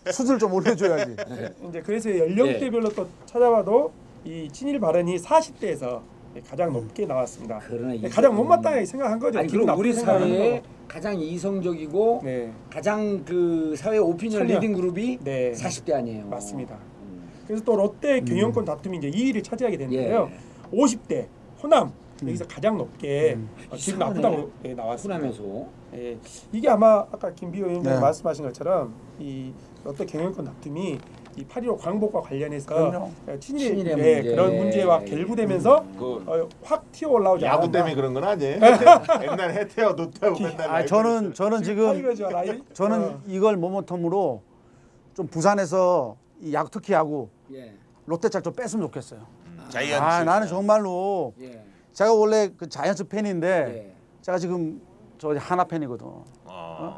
수준을 좀 올려줘야지. 이제 그래서 연령대별로 또 찾아봐도 이 친일 발언이 40대에서 가장 높게 나왔습니다. 그러네, 가장 못마땅하게 생각한 거죠. 아니, 그럼 우리 사회에 가장 이성적이고 가장 그 사회 오피니언 리딩 그룹이 40대 아니에요. 맞습니다. 그래서 또 롯데 경영권 다툼이 이제 2위를 차지하게 됐는데요. 50대 호남 여기서 가장 높게 기분 나쁘다고 나왔습니다. 호남에서 이게 아마 아까 김비호 위원장이 말씀하신 것처럼 이 롯데 경영권 다툼이 이 8.15 광복과 관련해서 친일의 문제. 그런 문제와 결부되면서 확 튀어 올라오지 않았나. 야구 때문에 그런 건 아니에요. 옛날 해태어 노태우 맨날. 저는 지금 이걸 모멘텀으로 좀 부산에서 이 야구 특히 야구 롯데짝 좀 뺐으면 좋겠어요. 자이언츠. 나는 정말로 제가 원래 그 자이언츠 팬인데 제가 지금 저 하나 팬이거든.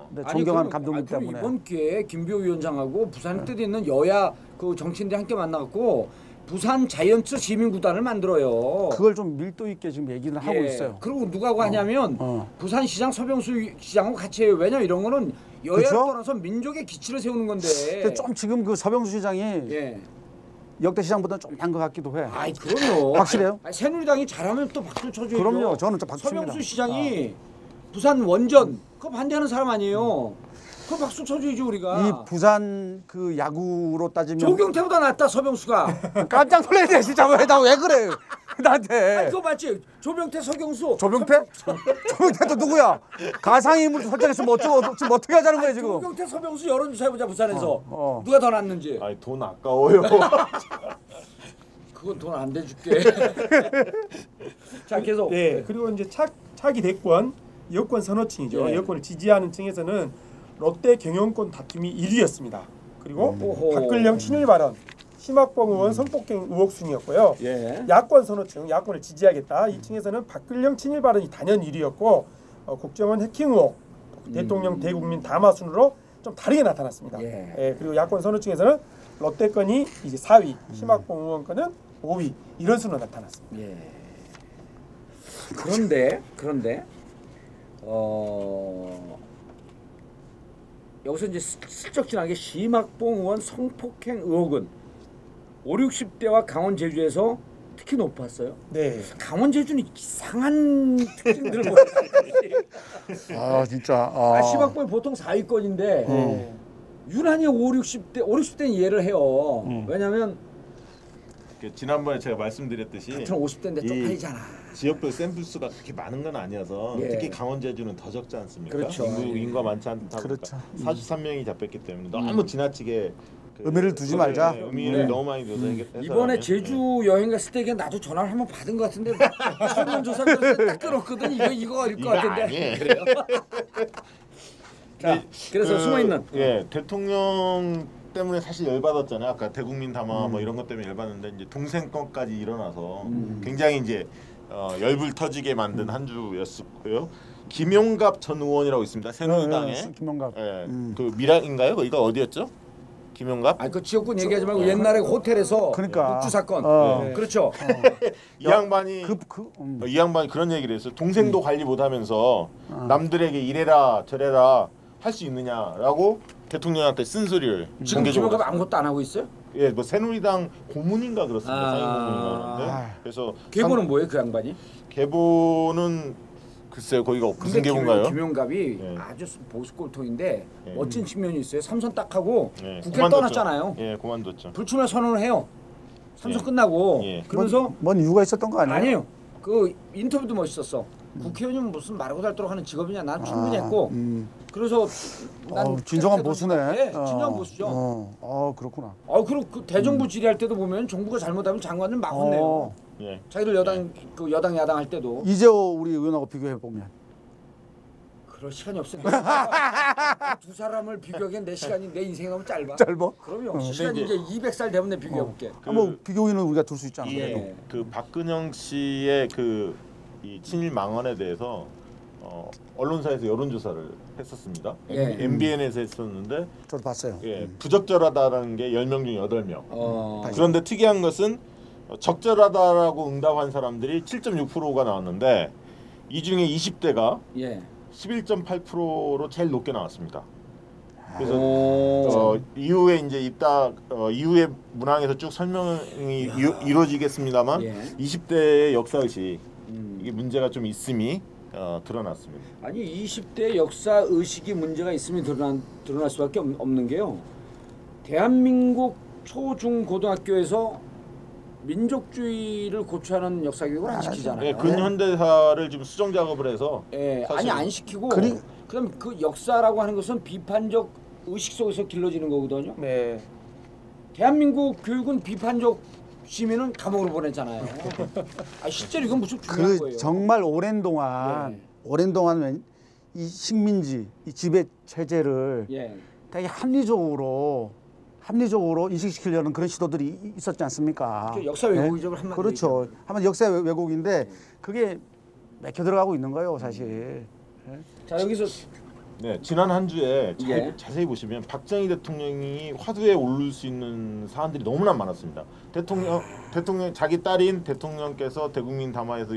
근데 존경하는 감독님 때문에. 이번 기회에 김비호 위원장하고 부산에 뜻 있는 여야 그 정치인들 함께 만나갖고 부산 자이언츠 시민구단을 만들어요. 그걸 좀 밀도 있게 지금 얘기는 하고 있어요. 그리고 누가 하냐면 부산시장 서병수 시장하고 같이 해요. 왜냐면 이런 거는 여야를 떠나서 민족의 기치를 세우는 건데. 좀 지금 그 서병수 시장이 역대 시장보다 좀 난 것 같기도 해. 아이 그럼요. 확실해요? 새누리당이 잘하면 또 박수 쳐줘야죠. 그럼요. 저는 좀 박수 칩니다. 서병수 시장이 부산 원전 그거 반대하는 사람 아니에요. 그 박수 쳐줘야죠 우리가. 이 부산 그 야구로 따지면 조경태보다 낫다 서병수가. 깜짝 놀랐네 진짜. 왜 그래 나한테. 아니, 그거 맞지? 조병태 서경수. 조병태도 누구야? 가상인물 설정했으면 지금 어떻게 하자는 거야 지금? 조병태 서병수 여론조사 해보자 부산에서. 누가 더 낫는지. 아니 돈 아까워요. 그건 돈 안 대줄게. 자 계속. 그리고 이제 차기 대권 여권 선호층이죠. 여권을 지지하는 층에서는 롯데 경영권 다툼이 1위였습니다. 그리고 박근령 친일 발언, 심학봉 의원 성폭행 의혹 순이었고요. 야권 선호층, 야권을 지지하겠다. 이 층에서는 박근령 친일 발언이 단연 1위였고 국정원 해킹 의혹, 대통령 대국민 담화 순으로 좀 다르게 나타났습니다. 그리고 야권 선호층에서는 롯데권이 이제 4위, 심학봉 의원 건은 5위 이런 순으로 나타났습니다. 그런데 여기서 이제 슬쩍 지나게 심학봉 의원 성폭행 의혹은 5, 60대와 강원 제주에서 특히 높았어요. 강원 제주는 이상한 특징들을 진짜. 심학봉이 보통 4위권인데 유난히 5, 60대는 이해를 해요. 왜냐하면 지난번에 제가 말씀드렸듯이 같은 50대인데 쪽팔리잖아. 지역별 샘플 수가 그렇게 많은 건 아니어서 특히 강원 제주는 더 적지 않습니까? 그렇죠. 인구가 많지 않다 보니까 43명이 잡혔기 때문에 너무 지나치게 의미를 두지 말자. 의미를 너무 많이 둬서 이번에 제주 여행 갔을 때 나도 전화를 한번 받은 것 같은데 설문조사를 딱 끊었거든. 이거일 것 같은데. 그래요? 자, 그래서 숨어있는 대통령 때문에 사실 열받았잖아요. 아까 대국민 담화 뭐 이런 것 때문에 열받는데 이제 동생 건까지 일어나서 굉장히 이제 열불 터지게 만든 한 주였었고요. 김용갑 전 의원이라고 있습니다. 새누리당에. 김용갑. 그 미랑인가요? 거기가 어디였죠? 김용갑? 그 지역군 얘기하지 말고 옛날에 호텔에서 독주 사건. 그렇죠. 이 양반이 이 양반이 그런 얘기를 했어요. 동생도 관리 못하면서 남들에게 이래라 저래라 할 수 있느냐라고 대통령한테 쓴소리를 지금 김용갑 아무것도 안 하고 있어요? 뭐 새누리당 고문인가 그렇습니다. 상임 고문인가 그런데 그래서 계보는 뭐예요, 그 양반이? 계보는 글쎄요, 거기가 무슨 근데 계본가요? 김용갑이 예. 아주 보수 꼴통인데 예. 멋진 측면이 있어요. 삼선 딱 하고 예, 국회 그만뒀죠. 떠났잖아요. 예, 그만뒀죠. 불출마 선언을 해요. 삼선 예. 끝나고 예. 그러면서 뭔 이유가 있었던 거 아니에요? 아니에요. 그 인터뷰도 멋있었어. 국회의원이면 무슨 말고 닳도록 하는 직업이냐. 난 충분히 했고 그래서 난 진정한 그때도 보수네. 네, 진정한 보수죠. 그렇구나. 그리고 그 대정부 질의할 때도 보면 정부가 잘못하면 장관을 막 혼내요. 예. 자기들 그 여당 야당 할 때도 이재호 우리 의원하고 비교해 보면 그럴 시간이 없어요. 두 사람을 비교하기엔 내 시간이 내 인생이 너무 짧아. 짧어? 그럼요. 시간이 이제 200살 되면 내 비교해 볼게. 한번 비교인은 우리가 둘 수 있잖아. 예. 그 박근영 씨의 이 친일 망언에 대해서 언론사에서 여론조사를 했었습니다. 예. MBN에서 했었는데 저도 봤어요. 예, 부적절하다라는 게 10명 중 8명. 어. 그런데 특이한 것은 적절하다라고 응답한 사람들이 7.6%가 나왔는데 이 중에 20대가 예. 11.8%로 제일 높게 나왔습니다. 그래서 오. 이후에 이제 이후에 문항에서 쭉 설명이 이루어지겠습니다만 예. 20대의 역사 의식 이게 문제가 좀 있음이 드러났습니다. 아니 20대 역사 의식이 문제가 있으면 드러날 수밖에 없는 게요. 대한민국 초중 고등학교에서 민족주의를 고취하는 역사 교육을 안 시키잖아요. 예, 근현대사를 지금 수정 작업을 해서 예, 사실- 아니 안 시키고 그리- 그럼 그 역사라고 하는 것은 비판적 의식 속에서 길러지는 거거든요. 네. 대한민국 교육은 비판적 시민은 감옥으로 보냈잖아요. 실제로 이건 무슨 중요한 그 거예요. 정말 오랜 동안 이 식민지, 이 지배 체제를 예. 되게 합리적으로 인식시키려는 그런 시도들이 있었지 않습니까? 그 역사 왜곡이죠, 한마디로 그렇죠. 얘기하면. 한번 역사 왜곡인데 그게 맥혀 들어가고 있는 거예요, 사실. 자 여기서 네, 지난 한 주에 예. 자세히 보시면 박정희 대통령이 화두에 오를 수 있는 사안들이 너무나 많았습니다. 대통령 자기 딸인 대통령께서 대국민 담화에서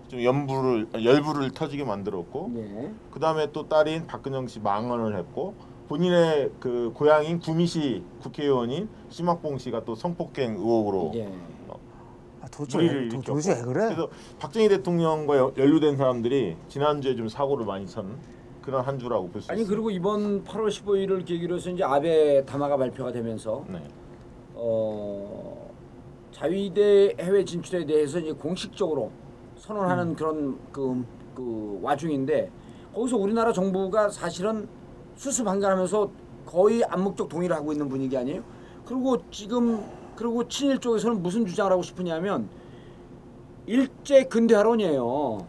좀 열불을 터지게 만들었고, 예. 그 다음에 또 딸인 박근영 씨 망언을 했고, 본인의 그 고향인 구미시 국회의원인 심학봉 씨가 또 성폭행 의혹으로 예. 물의를 도대체 왜 그래? 그래서 박정희 대통령과 연루된 사람들이 지난주에 좀 사고를 많이 친 그런 한 주라고 볼 수 아니 있습니다. 그리고 이번 8월 15일을 계기로 해서 이제 아베 담화가 발표가 되면서 네. 자위대 해외 진출에 대해서 이제 공식적으로 선언하는 그런 그 와중인데 거기서 우리나라 정부가 사실은 수수방관하면서 거의 암묵적 동의를 하고 있는 분위기 아니에요? 그리고 친일 쪽에서는 무슨 주장을 하고 싶으냐면 일제 근대화론이에요.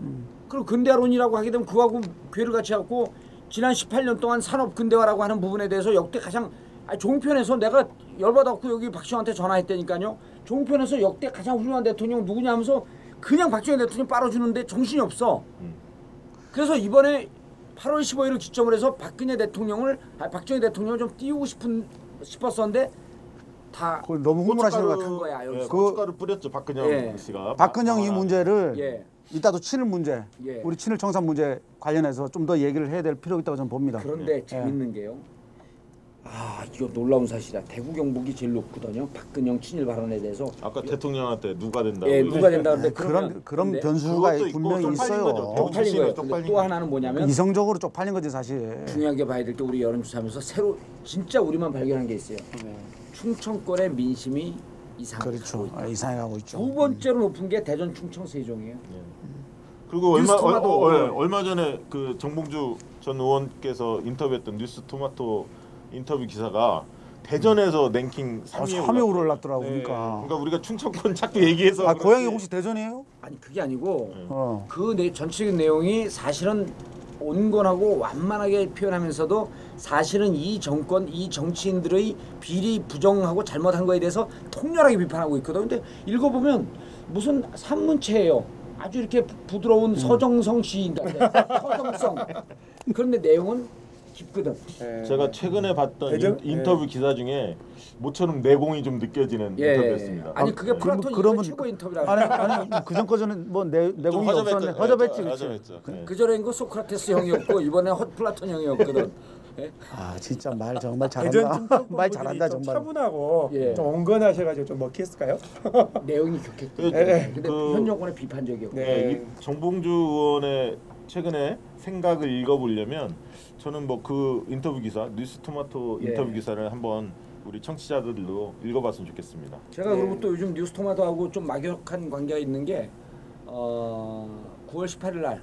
그리고 근대화론이라고 하게 되면 그거하고 괴를 같이 갖고 지난 18년 동안 산업 근대화라고 하는 부분에 대해서 역대 가장 종편에서 내가 열받았고 여기 박시영한테 전화했다니까요. 종편에서 역대 가장 훌륭한 대통령 누구냐 하면서 그냥 박정희 대통령 빨아주는데 정신이 없어. 그래서 이번에 8월 15일을 기점으로 해서 박정희 대통령을 좀 띄우고 싶었었는데 다 그걸 너무 흥분하시는 것 한 같아요. 거야. 여기서. 고춧가루 뿌렸죠 박근영 예. 씨가. 박근영 이 문제를 예. 이따도 친일 문제, 예. 우리 친일 청산 문제 관련해서 좀 더 얘기를 해야 될 필요가 있다고 저는 봅니다. 그런데 재밌는 게요. 이거 놀라운 사실이야. 대구 경북이 제일 높거든요. 박근영 친일 발언에 대해서. 아까 대통령한테 누가 된다고. 예, 누가 된다는데 그런 근데 변수가 그것도 있고 분명히 쪽팔린 있어요. 거죠. 대구 쪽팔린 출신은 거예요. 쪽팔린 또 하나는 뭐냐면 이성적으로 쪽팔린 거지 사실. 중요하게 봐야 될 게 우리 여론조사하면서 새로 진짜 우리만 발견한 게 있어요. 충청권의 민심이 이상하고 그렇죠. 있다. 이상해가고 있죠. 두 번째로 높은 게 대전, 충청, 세종이에요. 그리고 뉴스토마토. 얼마 전에 그 정봉주 전 의원께서 인터뷰했던 뉴스토마토 인터뷰 기사가 대전에서 랭킹 3위에 3위에 올랐더라고. 네. 그러니까. 우리가 충청권 자꾸 얘기해서 고향이 그렇지. 혹시 대전이에요? 아니 그게 아니고 어. 그 전체적인 내용이 사실은 온건하고 완만하게 표현하면서도 사실은 이 정권, 이 정치인들의 비리, 부정하고 잘못한 거에 대해서 통렬하게 비판하고 있거든. 근데 읽어보면 무슨 산문체예요. 아주 이렇게 부드러운 서정성 시인 같아. 서정성. 그런데 내용은 깊거든. 제가 최근에 봤던 대전? 인터뷰 기사 중에 모처럼 내공이 좀 느껴지는 인터뷰였습니다. 아니 그게 플라톤 그러면- 최고 인터뷰라. 아니 그전 거전은 뭐 내공이 없었네. 허접했지. 그치? 허접했죠. 네. 그 전엔 그 소크라테스 형이었고 이번에 플라톤 형이었거든. 예? 아 진짜 말 정말 대전 잘한다. 충청 말 분들이 잘한다 좀 정말. 차분하고 예. 좀 온건하셔가지고 좀 먹혔을까요? 내용이 좋겠죠. 그- 근데 그- 현 정권의 비판적이었고. 네. 정봉주 의원의 최근에 생각을 읽어보려면 저는 뭐 그 인터뷰 기사 뉴스토마토 예. 인터뷰 기사를 한번 우리 청취자들도 읽어봤으면 좋겠습니다. 제가 그리고 또 요즘 뉴스토마토하고 좀 막역한 관계가 있는 게 9월 18일 날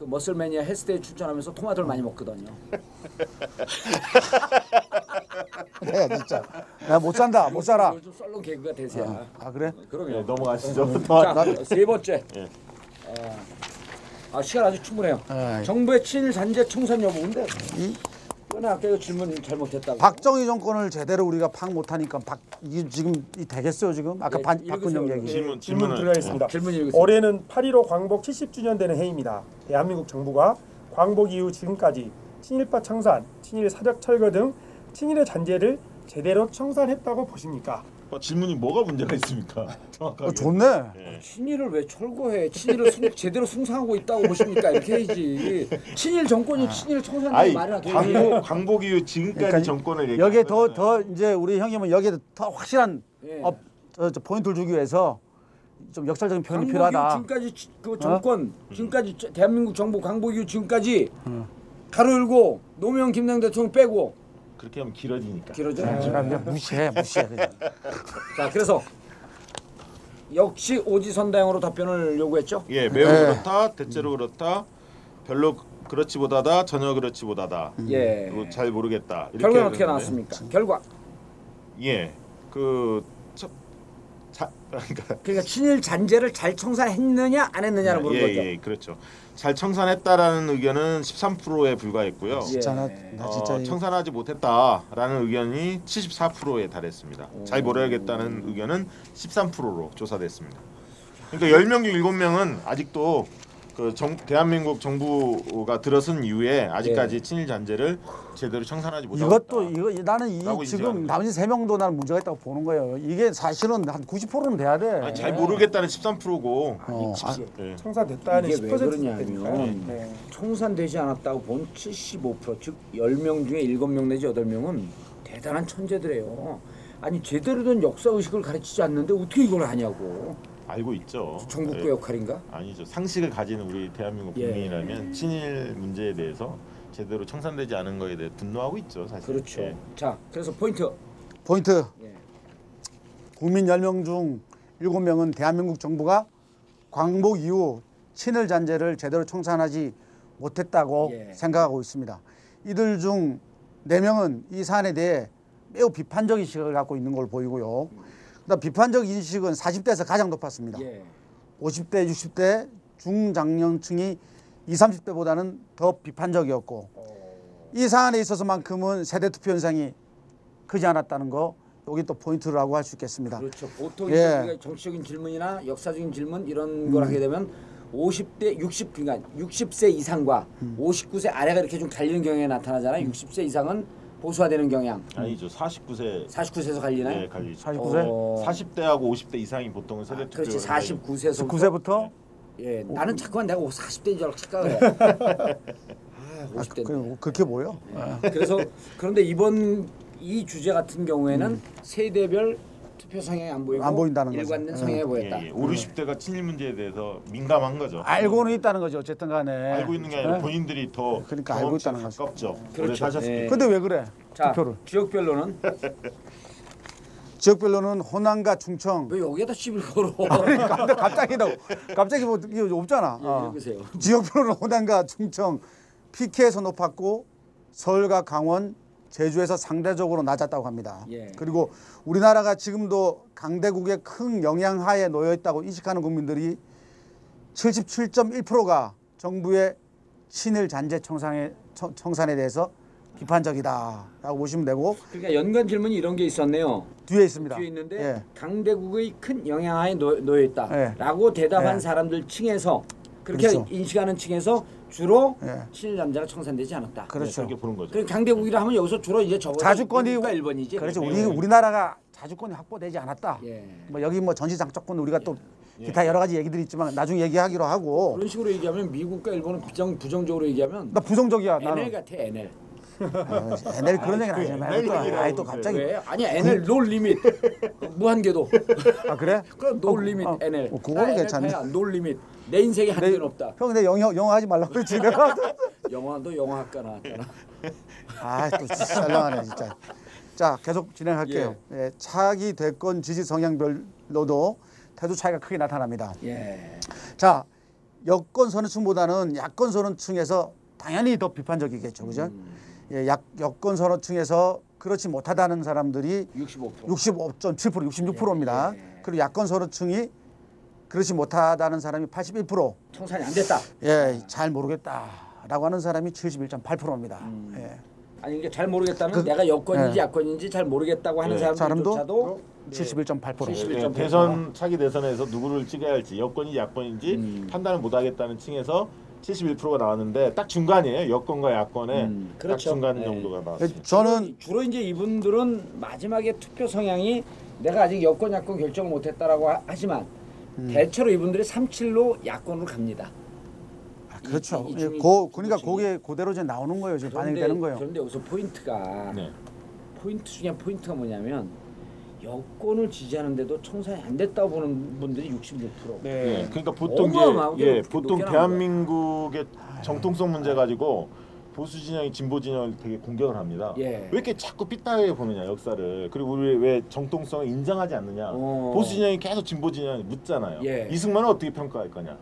그 머슬매니아 헬스데이 출전하면서 토마토를 많이 먹거든요. 네, 진짜. 나 못 산다, 못 살아. 좀 썰렁 개그가 대세야. 아 그래? 그럼요. 네, 넘어가시죠. 자, 세 번째. 예. 시간 아주 충분해요. 네. 정부의 친일 잔재 청산 여부인데 이거는 아까 이거 질문 잘못했다고. 박정희 정권을 제대로 우리가 파악 못하니까 이게 지금 되겠어요 지금? 아까 예, 박근영 읽으세요. 얘기. 질문 질문 들어가겠습니다. 질문 읽으세요. 올해는 8.15 광복 70주년 되는 해입니다. 대한민국 정부가 광복 이후 지금까지 친일파 청산, 친일 사적 철거 등 친일의 잔재를 제대로 청산했다고 보십니까? 질문이 뭐가 문제가 있습니까? 정확하게. 좋네. 예. 친일을 왜 철거해? 친일을 제대로 숭상하고 있다고 보십니까? 이렇게 해야지. 친일 정권이 친일 청산이 아니 말이나 되지. 광복 이후 지금까지 그러니까 정권을 여기에 얘기하는 더 이제 우리 형님은 여기에 더 확실한 예. 저 포인트를 주기 위해서 좀 역설적인 표현이 광복 이후 필요하다. 지금까지 그 정권, 지금까지 대한민국 정부 광복 이후 지금까지 가로 열고 노무현 김대중 대통령 빼고 그렇게 하면 길어지니까. 길어져. 그냥 무시해 그냥. 자, 그래서 역시 오지선다형으로 답변을 요구했죠. 예, 매우 네. 그렇다, 대체로 그렇다, 별로 그렇지 못하다, 전혀 그렇지 못하다. 예. 그리고 잘 모르겠다. 이렇게 결과는 어떻게 되는데, 나왔습니까? 결과. 예, 그러니까 그러니까 친일 잔재를 잘 청산했느냐 안 했느냐를 물은 거죠. 예, 그렇죠. 잘 청산했다라는 의견은 13%에 불과했고요. 예. 진짜 나 진짜 이거- 청산하지 못했다라는 의견이 74%에 달했습니다. 잘 모르겠다는 의견은 13%로 조사됐습니다. 그러니까 10명 중 7명은 아직도 그 대한민국 정부가 들어선 이후에 아직까지 친일 잔재를 제대로 청산하지 못하고 이것도 있다. 이거 나는 이 라고 지금 인식하는 나머지 3명도 나는 문제가 있다고 보는 거예요. 이게 사실은 한 90%는 돼야 돼. 아니, 잘 모르겠다는 13%고 예. 청산됐다는 이게 왜 10% 그러냐면 되니까요. 네. 청산되지 않았다고 본 75%, 즉 10명 중에 7명 내지 8명은 대단한 천재들이에요. 아니 제대로 된 역사 의식을 가르치지 않는데 어떻게 이걸 하냐고. 알고 있죠. 전국구 예. 역할인가? 아니죠. 상식을 가지는 우리 대한민국 예. 국민이라면 친일 문제에 대해서 제대로 청산되지 않은 거에 대해 분노하고 있죠, 사실. 그렇죠. 예. 자, 그래서 포인트. 예. 국민 10명 중 7명은 대한민국 정부가 광복 이후 친일 잔재를 제대로 청산하지 못했다고 예. 생각하고 있습니다. 이들 중 4명은 이 사안에 대해 매우 비판적 인식을 갖고 있는 걸 보이고요. 그다음 비판적 인식은 40대에서 가장 높았습니다. 예. 50대, 60대 중장년층이 20, 30대보다는 더 비판적이었고 이 사안에 있어서만큼은 세대 투표 현상이 크지 않았다는 거 여기 또 포인트라고 할 수 있겠습니다. 그렇죠. 보통 예. 이제 우리가 정치적인 질문이나 역사적인 질문 이런 걸 하게 되면 50대 60 그러니까 60세 이상과 59세 아래가 이렇게 좀 갈리는 경향이 나타나잖아요. 60세 이상은 보수화되는 경향. 아니죠. 49세 49세에서 갈리나요? 예, 갈리죠. 49세? 40대하고 50대 이상이 보통은 세대 투표. 그렇지. 49세에서 19세부터 예, 나는 자꾸만 내가 40대인 줄 알고 착각을 해. 아, 50대. 그렇게 보여? 그래서 그런데 이번 이 주제 같은 경우에는 세대별 투표 성향이 안 보이고 안 보인다는 거죠. 일관된 성향이 보였다. 예, 예. 50대가 친일 문제에 대해서 민감한 거죠. 알고는 있다는 거죠. 어쨌든 간에. 알고 있는 게 아니라 예? 본인들이 더 그러니까 알고 경험치가 있다는 거죠. 가깝죠. 오래 그렇죠. 사셨기 예. 때문에. 근데 왜 그래? 자, 투표를. 지역별로는 지역별로는 호남과 충청. 왜 여기에다 시비를 걸어? 근데 갑자기 뭐 이게 없잖아. 예, 읽으세요. 지역별로는 호남과 충청, PK에서 높았고 서울과 강원, 제주에서 상대적으로 낮았다고 합니다. 예. 그리고 우리나라가 지금도 강대국의 큰 영향하에 놓여 있다고 인식하는 국민들이 77.1%가 정부의 친일 잔재 청산에 대해서 비판적이다라고 보시면 되고 그러니까 연관 질문이 이런 게 있었네요. 뒤에 있습니다. 뒤에 있는데 예. 강대국의 큰 영향하에 놓여 있다라고 예. 대답한 예. 사람들 층에서 그렇게 그렇죠. 인식하는 층에서 주로 예. 친일 잔재가 청산되지 않았다. 그렇죠. 그렇게 보는 거죠. 그 강대국이라 하면 여기서 주로 이제 저거 자주권이 1번이지. 그렇죠. 우리나라가 자주권이 확보되지 않았다. 예. 뭐 여기 뭐 전시장적권 우리가 또 기타 여러 가지 얘기들이 있지만 나중에 얘기하기로 하고 그런 식으로 얘기하면 미국과 일본은 부정적으로 얘기하면 나 부정적이야 NL 나는. 같아 NL. NL 그런 얘기는 하지 말고. 아이 또 갑자기. 왜? 아니 NL 노 리밋 무한궤도. 아 그래? 그럼 노 리밋 NL. 그거는 괜찮네. 노 리밋. 내 인생에 한계는 없다. 형 근데 영어 하지 말라고 그랬지 내가. 영화도 영화학과 나왔잖아. 아또 썰렁하네 진짜. 자 계속 진행할게요. 예, 차기 대권 지지 성향별로도 태도 차이가 크게 나타납니다. 예. 자 여권 선호층보다는 야권 선호층에서 당연히 더 비판적이겠죠, 그죠? 예, 여권 선호층에서 그렇지 못하다는 사람들이 65.7%, 66%입니다. 그리고 야권 선호층이 그렇지 못하다는 사람이 81%. 청산이 안 됐다. 예, 잘 모르겠다라고 하는 사람이 71.8%입니다. 예. 아니 이게 잘 모르겠다는 내가 여권인지 예. 야권인지 잘 모르겠다고 하는 사람들조차도 71.8%. 대선 차기 대선에서 누구를 찍어야 할지 여권이 야권인지 판단을 못하겠다는 층에서 71%가 나왔는데 딱 중간이에요. 여권과 야권의 딱 그렇죠. 중간 정도가 나왔어요. 저는 주로 이제 이분들은 마지막에 투표 성향이 내가 아직 여권 야권 결정을 못했다라고 하지만 대체로 이분들이 3.7로 야권으로 갑니다. 그렇죠. 이 그러니까 거기에 그대로 이제 나오는 거예요. 지금 반영되는 거예요. 그런데 여기서 포인트가 네. 포인트 중에 포인트가 뭐냐면 여권을 지지하는데도 청산이 안 됐다고 보는 분들이 66%. 네. 그러니까 보통 어마어마하게 이제 보통 높게 대한민국의 정통성 문제 가지고 보수 진영이 진보 진영을 되게 공격을 합니다. 예. 왜 이렇게 자꾸 삐딱하게 보느냐 역사를. 그리고 우리 왜 정통성을 인정하지 않느냐. 보수 진영이 계속 진보 진영이 묻잖아요. 예. 이승만은 어떻게 평가할 거냐.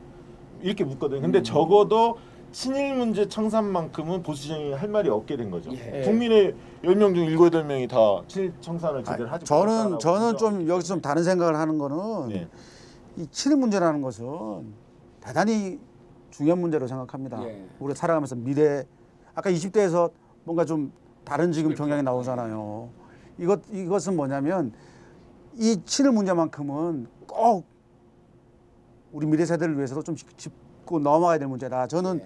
이렇게 묻거든요. 근데 적어도 친일 문제 청산만큼은 보수 진영이 할 말이 없게 된 거죠. 예. 국민의 10명 중 7, 8명이 다 친일 청산을 제대로 하지 못했다라고 저는 좀 여기서 좀 다른 생각을 하는 거는 네. 이 친일 문제라는 것은 대단히 중요한 문제로 생각합니다. 예. 우리가 살아가면서 미래 아까 20대에서 뭔가 좀 다른 지금 경향이 나오잖아요. 이것은 뭐냐면 이 친일 문제만큼은 꼭 우리 미래 세대를 위해서도 좀 짚고 넘어가야 될 문제다. 저는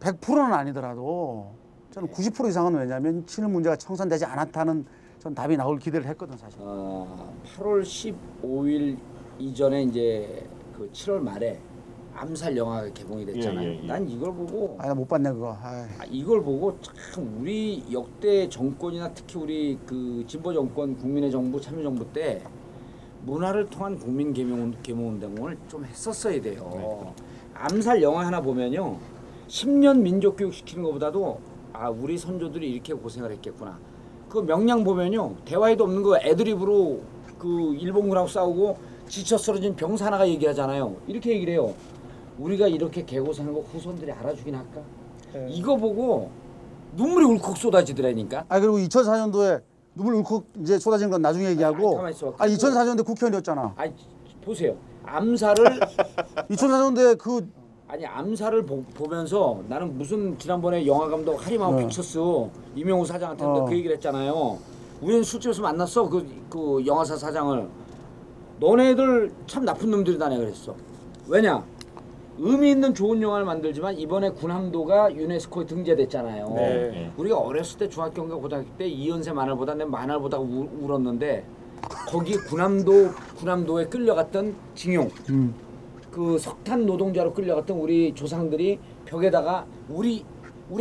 100%는 아니더라도 저는 90% 이상은 왜냐하면 친일 문제가 청산되지 않았다는 전 답이 나올 기대를 했거든 사실. 8월 15일 이전에 이제 그 7월 말에 암살 영화가 개봉이 됐잖아요. 예. 난 이걸 보고 나 못 봤네 그거. 이걸 보고 참 우리 역대 정권이나 특히 우리 그 진보 정권, 국민의 정부, 참여정부 때 문화를 통한 국민 계몽운동을 좀 했었어야 돼요. 암살 영화 하나 보면요, 10년 민족 교육 시키는 것보다도 우리 선조들이 이렇게 고생을 했겠구나. 그 명량 보면요, 대화에도 없는 거 애드립으로 그 일본군하고 싸우고 지쳐 쓰러진 병사 하나가 얘기하잖아요. 이렇게 얘기를 해요. 우리가 이렇게 개고생한 거 후손들이 알아주긴 할까? 이거 보고 눈물이 울컥 쏟아지더라니까. 그리고 2004년도에 눈물 울컥 이제 쏟아진 건 나중에 얘기하고. 가만히 있어. 2004년도에 국회의원이었잖아. 보세요. 암살을 2004년도에 암살을 보면서 나는 무슨 지난번에 영화 감독 하리마우 픽처스 이명우 사장한테 그 얘기를 했잖아요. 우리는 술집에서 만났어 그 영화사 사장을. 너네들 참 나쁜 놈들이다 내가 그랬어. 왜냐? 의미 있는 좋은 영화를 만들지만 이번에 군함도가 유네스코에 등재됐잖아요. 네. 우리가 어렸을 때 중학교인가 고등학교 때 이연세 만화보다 내 만화를 보다가 울었는데 거기 군함도에 끌려갔던 징용 그 석탄 노동자로 끌려갔던 우리 조상들이 벽에다가 우리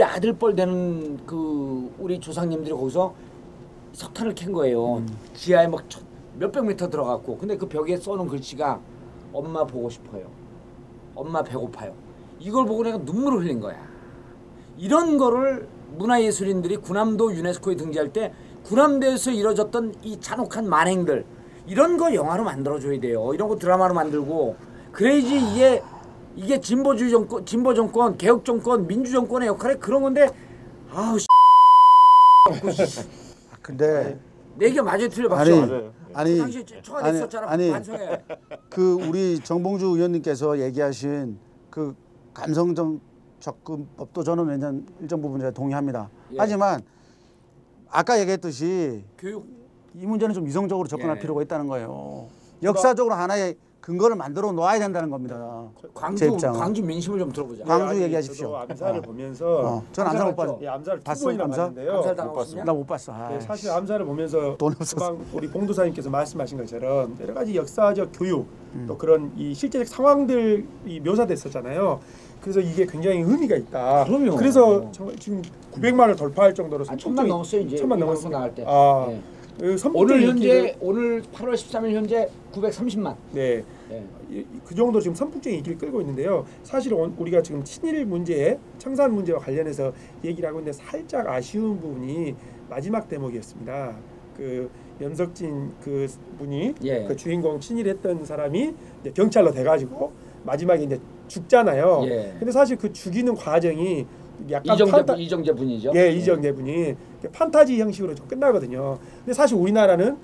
아들뻘 되는 그 우리 조상님들이 거기서 석탄을 캔 거예요. 지하에 막 몇백 미터 들어갔고 근데 그 벽에 써놓은 글씨가 엄마 보고 싶어요. 엄마 배고파요. 이걸 보고 내가 눈물을 흘린 거야. 이런 거를 문화예술인들이 군함도 유네스코에 등재할 때 군함도에서 이뤄졌던 이 잔혹한 만행들 이런 거 영화로 만들어줘야 돼요. 이런 거 드라마로 만들고 그래야지 이게 진보 정권, 개혁 정권, 민주 정권의 역할에 그런 건데 근데 내 얘기가 맞아요, 틀려 박수. 아니 당시 청와대있었잖아. 반성해. 그 우리 정봉주 의원님께서 얘기하신 그 감성적 접근법도 저는 왜냐면 일정 부분 제가 동의합니다. 하지만 아까 얘기했듯이 교육 이 문제는 좀 이성적으로 접근할 필요가 있다는 거예요. 역사적으로 하나의 근거를 만들어 놓아야 된다는 겁니다. 제 광주 입장은. 광주 민심을 좀 들어보자. 광주 아니, 얘기하십시오. 저도 암살을 보면서 전 암살 못 봤어. 예, 암살 두 봤어? 번이나 암살? 봤는데요. 암살 못 당했냐? 나 못 봤어. 아, 네, 사실 암살을 보면서 돈이 없어서. 금방 우리 봉도사님께서 말씀하신 것처럼 여러 가지 역사적 교육 또 그런 이 실제적 상황들이 묘사됐었잖아요. 그래서 이게 굉장히 의미가 있다. 그럼요. 그래서 정말 지금 900만을 돌파할 정도로 천만 넘었어요 이제. 천만 이 방송 넘었어요. 나갈 때. 아, 예. 그 선풍적인 오늘 인기를- 현재 오늘 8월 13일 현재 930만. 네. 예. 그 정도 지금 선풍적인 인기를 끌고 있는데요. 사실 우리가 지금 친일 문제, 청산 문제와 관련해서 얘기를 하고 있는데 살짝 아쉬운 부분이 마지막 대목이었습니다. 그 염석진 그 분이 예. 그 주인공 친일했던 사람이 이제 경찰로 돼가지고 마지막에 이제 죽잖아요. 예. 근데 사실 그 죽이는 과정이 약간 이정재 분이죠. 예, 이정재 분이 판타지 형식으로 좀 끝나거든요. 근데 사실 우리나라는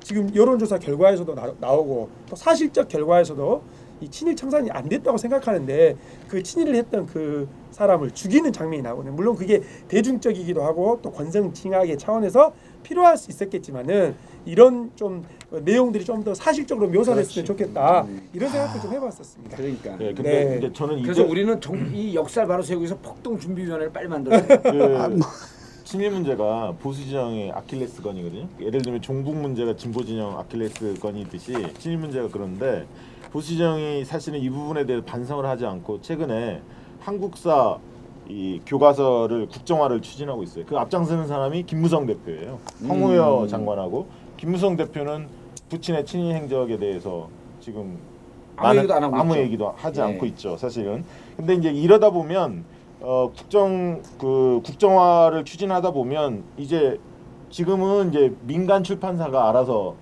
지금 여론조사 결과에서도 나오고 또 사실적 결과에서도 이 친일 청산이 안 됐다고 생각하는데 그 친일을 했던 그 사람을 죽이는 장면이 나오거든요. 물론 그게 대중적이기도 하고 또 권성징악의 차원에서 필요할 수 있었겠지만은 이런 좀 내용들이 좀 더 사실적으로 묘사됐으면 좋겠다 이런 생각도 좀 해봤었습니다. 그러니까. 예, 근데 네. 이제 저는 그래서 이제 우리는 이 역사를 바로 세우기 위해서 폭동준비위원회를 빨리 만들어야 돼. 그 친일 문제가 보수 진영의 아킬레스건이거든요. 예를 들면 종북 문제가 진보 진영 아킬레스건이듯이 친일 문제가 그런데 보수 진영이 사실은 이 부분에 대해 반성을 하지 않고 최근에 한국사 이 교과서를 국정화를 추진하고 있어요. 그 앞장서는 사람이 김무성 대표예요. 황우여 장관하고 김무성 대표는 부친의 친일 행적에 대해서 지금 아무 얘기도 안 하고 아무 있죠. 얘기도 하지 예. 않고 있죠. 사실은. 근데 이제 이러다 보면 국정화를 추진하다 보면 이제 지금은 이제 민간 출판사가 알아서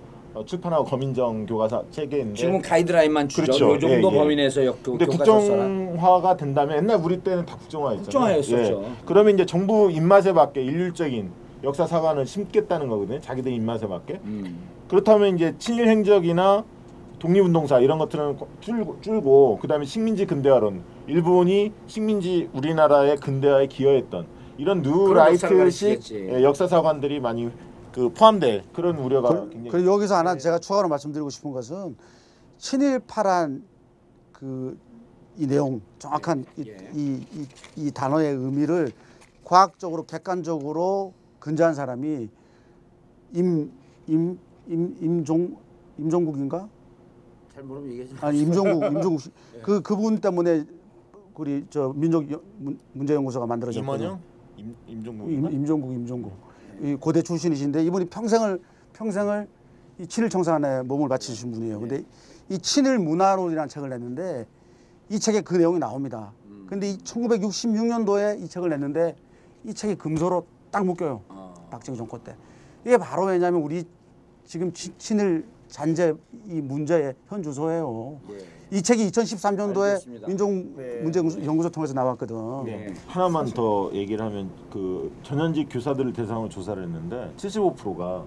출판하고 검인정 교과서 체계인데 지금은 가이드라인만 주죠. 그렇죠. 이 정도 예, 예. 범위 내에서 근데 교과서 써라. 국정화가 된다면 옛날 우리 때는 다 국정화였잖아요. 국정화였었죠. 그러면 이제 정부 입맛에 맞게 일률적인 역사 사관을 심겠다는 거거든요. 자기들 입맛에 맞게. 그렇다면 이제 친일 행적이나 독립운동사 이런 것들은 줄고 그다음에 식민지 근대화론 일본이 식민지 우리나라의 근대화에 기여했던 이런 뉴라이트식 역사 사관들이 많이 그 포함될 그런 우려가 굉장히. 그리고 여기서 하나 제가 추가로 말씀드리고 싶은 것은 친일파란 그 이 내용 정확한 이 단어의 의미를 과학적으로 객관적으로 근저한 사람이 임종국인가? 잘 모르면 얘기하지 마. 아니 임종국 씨. 그분 때문에 우리 저 문제연구소가 만들어졌거든요. 임원영, 임종국, 임종국. 이 고대 출신이신데 이분이 평생을 이 친일 청산에 몸을 바치신 분이에요. 근데 이 친일 문화론이라는 책을 냈는데 이 책에 그 내용이 나옵니다. 근데 1966년도에 이 책을 냈는데 이 책이 금소로 딱 묶여요. 박정희 정권 때. 이게 바로 왜냐하면 우리 지금 친일 잔재 이 문제의 현 주소예요. 이 책이 2013년도에 알겠습니다. 민족문제연구소 통해서 나왔거든. 하나만 더 얘기를 하면 그 전현직 교사들을 대상으로 조사를 했는데 75%가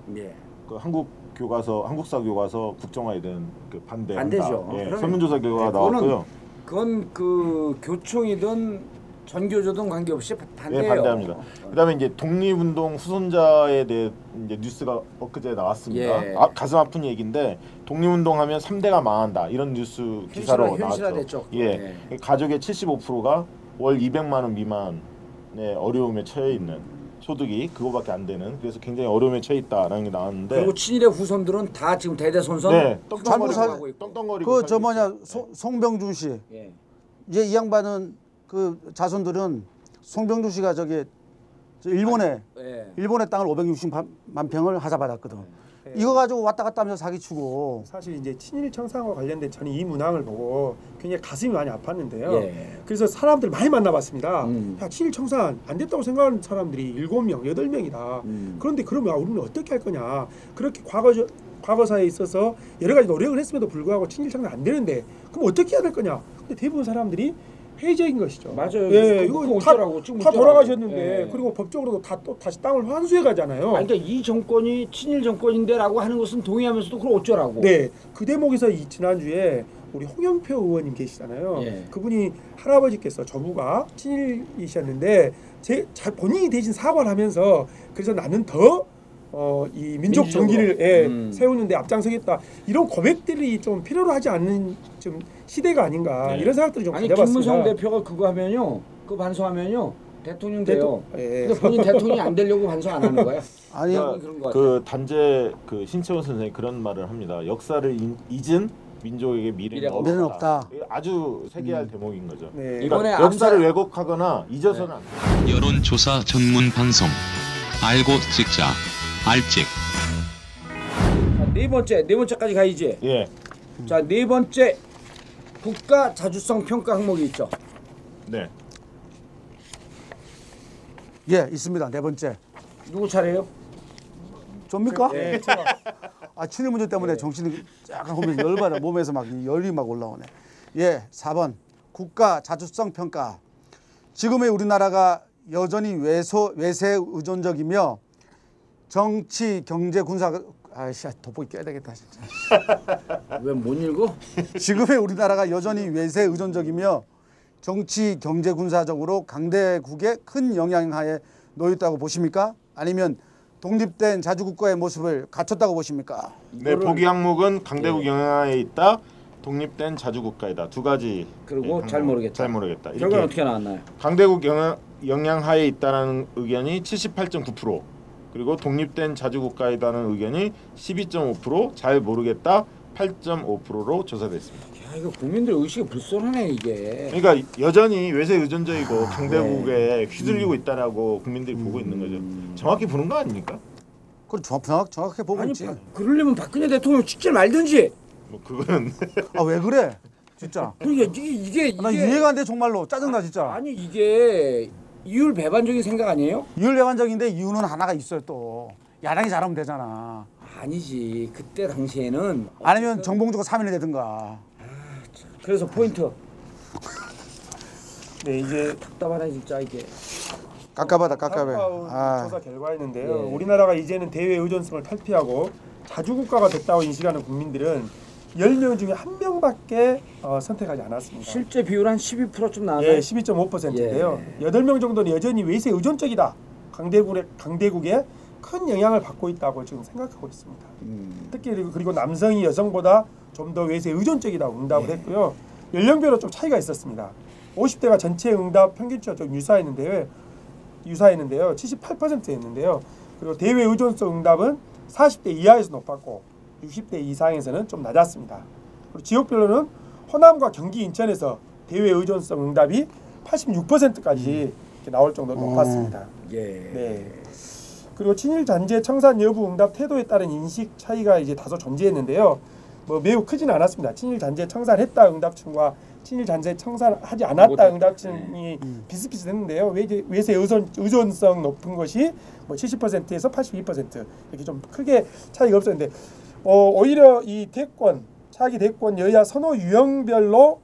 그 한국사 교과서 국정화에 대한 그 반대한다. 반대죠. 예, 그러면- 설문조사 결과가 나왔고요. 그건 그 교총이든 전교조든 관계없이 반대예요. 예, 반대합니다. 그다음에 이제 독립운동 후손자에 대해 이제 뉴스가 엊그제 나왔습니다. 예. 가슴 아픈 얘기인데 독립운동하면 3대가 망한다 이런 뉴스 기사로 현실화됐죠. 나왔죠. 예. 가족의 75%가 월 200만 원 미만의 어려움에 처해 있는 소득이 그거밖에 안 되는 그래서 굉장히 어려움에 처해 있다라는 게 나왔는데 그리고 친일의 후손들은 다 지금 대대손손 네, 떡떡거리고 그 저 뭐냐 송병준 씨. 이제 이 양반은 그 자손들은 송병준 씨가 저기 일본에 땅을 560만 평을 하사받았거든. 이거 가지고 왔다 갔다 하면서 사기치고. 사실 이제 친일 청산과 관련된 저는 이 문항을 보고 굉장히 가슴이 많이 아팠는데요. 그래서 사람들 많이 만나봤습니다. 야, 친일 청산 안 됐다고 생각하는 사람들이 7명, 8명이다. 그런데 그러면 우리는 어떻게 할 거냐. 그렇게 과거사에 있어서 여러 가지 노력을 했음에도 불구하고 친일 청산 안 되는데 그럼 어떻게 해야 될 거냐. 근데 대부분 사람들이 회의적인 것이죠. 맞아요. 예, 이거 다 돌아가셨는데 예. 그리고 법적으로도 다 또 다시 땅을 환수해 가잖아요. 그러니까 이 정권이 친일 정권인데라고 하는 것은 동의하면서도 그걸 어쩌라고. 네, 그 대목에서 지난주에 우리 홍영표 의원님 계시잖아요. 그분이 할아버지께서 저부가 친일이셨는데 본인이 대신 사과를 하면서 그래서 나는 더 이 민족 민주적으로. 정기를 세우는데 앞장서겠다 이런 고백들이 좀 필요로 하지 않는 좀 시대가 아닌가 네. 이런 생각들이 좀 아니 가져봤습니다. 김무성 대표가 그거 하면요, 그거 반성하면요 대통령 돼요. 예. 근데 본인 대통령이 안 되려고 반성 안 하는 거야. 아니 그런 것 같아요. 그 단재 그 신채원 선생이 그런 말을 합니다. 역사를 잊은 민족에게 미래가 미래는 없다. 이게 아주 세계할 대목인 거죠. 네. 그러니까 이번에 역사를 암살- 왜곡하거나 잊어서는 안 돼. 여론조사 전문 방송 알고 찍자 알찍. 자, 네 번째까지 가야지. 예. 자, 네 번째 국가 자주성 평가 항목이 있죠. 네. 예, 있습니다. 네 번째. 누구 차례예요? 접니까? 예, 제가 아, 친일 문제 때문에 정신이 약간 보면 열받아. 몸에서 막 열이 막 올라오네. 예, 4번 국가 자주성 평가. 지금의 우리나라가 여전히 외세 의존적이며 정치, 경제, 군사 아이씨 돋보기 껴야 되겠다 진짜. 왜 못 읽어? 지금의 우리나라가 여전히 외세 의존적이며 정치, 경제, 군사적으로 강대국의 큰 영향하에 놓여 있다고 보십니까? 아니면 독립된 자주국가의 모습을 갖췄다고 보십니까? 네, 보기 항목은 강대국 영향하에 있다. 독립된 자주국가이다. 두 가지. 그리고 예, 잘 모르겠다. 잘 모르겠다. 결과는 이렇게 어떻게 나왔나요? 강대국 영향하에 있다는 의견이 78.9%, 그리고 독립된 자주국가이다는 의견이 12.5%, 잘 모르겠다 8.5%로 조사됐습니다. 야, 이거 국민들 의식이 불손하네 이게. 그러니까 여전히 외세 의존적이고 강대국에 휘둘리고 있다라고 국민들이 보고 있는 거죠. 정확히 보는 거 아닙니까? 그걸 정확하게 보고 아니 있지. 그러려면 박근혜 대통령 직접 말든지. 뭐 그거는 아 왜 그래? 진짜. 그러니까 이게 나 이해가 안 돼 정말로 짜증나 진짜. 아니 이게 이율 배반적인 생각 아니에요? 이율배반적인데 이유는 하나가 있어요 또. 야당이 잘하면 되잖아. 아니지. 그때 당시에는 아니면 정봉주가 3인이 되든가. 그래서 포인트 네, 이제 답답하네 진짜 이게. 깝깝하다 가까운 깝깝해. 조사 결과였는데요. 예. 우리나라가 이제는 대외 의존성을 탈피하고 자주국가가 됐다고 인식하는 국민들은 10명 중에 1명밖에 선택하지 않았습니다. 실제 비율 한 12%좀 나왔나요? 예, 12.5%인데요. 8명 정도는 여전히 외세 의존적이다. 강대국에 큰 영향을 받고 있다고 지금 생각하고 있습니다. 특히 그리고 남성이 여성보다 좀 더 외세 의존적이다고 응답을 했고요. 연령별로 좀 차이가 있었습니다. 50대가 전체 응답 평균치와 좀 유사했는데요. 78%였는데요. 그리고 대외 의존성 응답은 40대 이하에서 높았고 60대 이상에서는 좀 낮았습니다. 그리고 지역별로는 호남과 경기, 인천에서 대외 의존성 응답이 86%까지 이렇게 나올 정도로 높았습니다. 예. 네. 그리고 친일 잔재 청산 여부 응답 태도에 따른 인식 차이가 이제 다소 존재했는데요. 뭐 매우 크지는 않았습니다. 친일 잔재 청산했다 응답층과 친일 잔재 청산하지 않았다 응답층이 비슷비슷했는데요. 외세 의존성 높은 것이 뭐 70%에서 82% 이렇게 좀 크게 차이가 없었는데 오히려 이 차기 대권 여야 선호 유형별로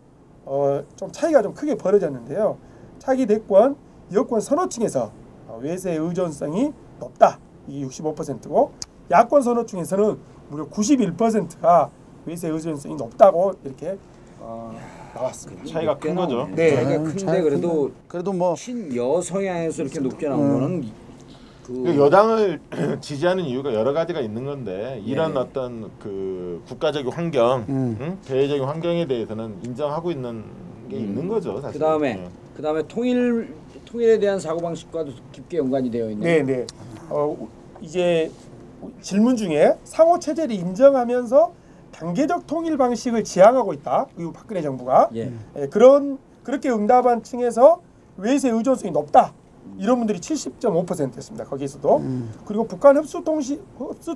좀 차이가 좀 크게 벌어졌는데요. 차기 대권 여권 선호층에서 외세 의존성이 높다. 이 65%고 야권 선호층에서는 무려 91%가 외세 의존성이 높다고 이렇게 나왔습니다. 차이가 큰 거죠. 네. 차이가 큰데 그래도 뭐 친여 성향에서 이렇게 높게 나온 거는 그 여당을 지지하는 이유가 여러 가지가 있는 건데 이런 어떤 그 국가적인 환경, 응? 대외적인 환경에 대해서는 인정하고 있는 게 있는 거죠. 사실. 그다음에 통일에 대한 사고 방식과도 깊게 연관이 되어 있네요. 네. 이제 질문 중에 상호 체제를 인정하면서 단계적 통일 방식을 지향하고 있다. 그리고 박근혜 정부가 그렇게 응답한 층에서 외세 의존성이 높다. 이런 분들이 70.5%였습니다. 거기에서도 그리고 북한 흡수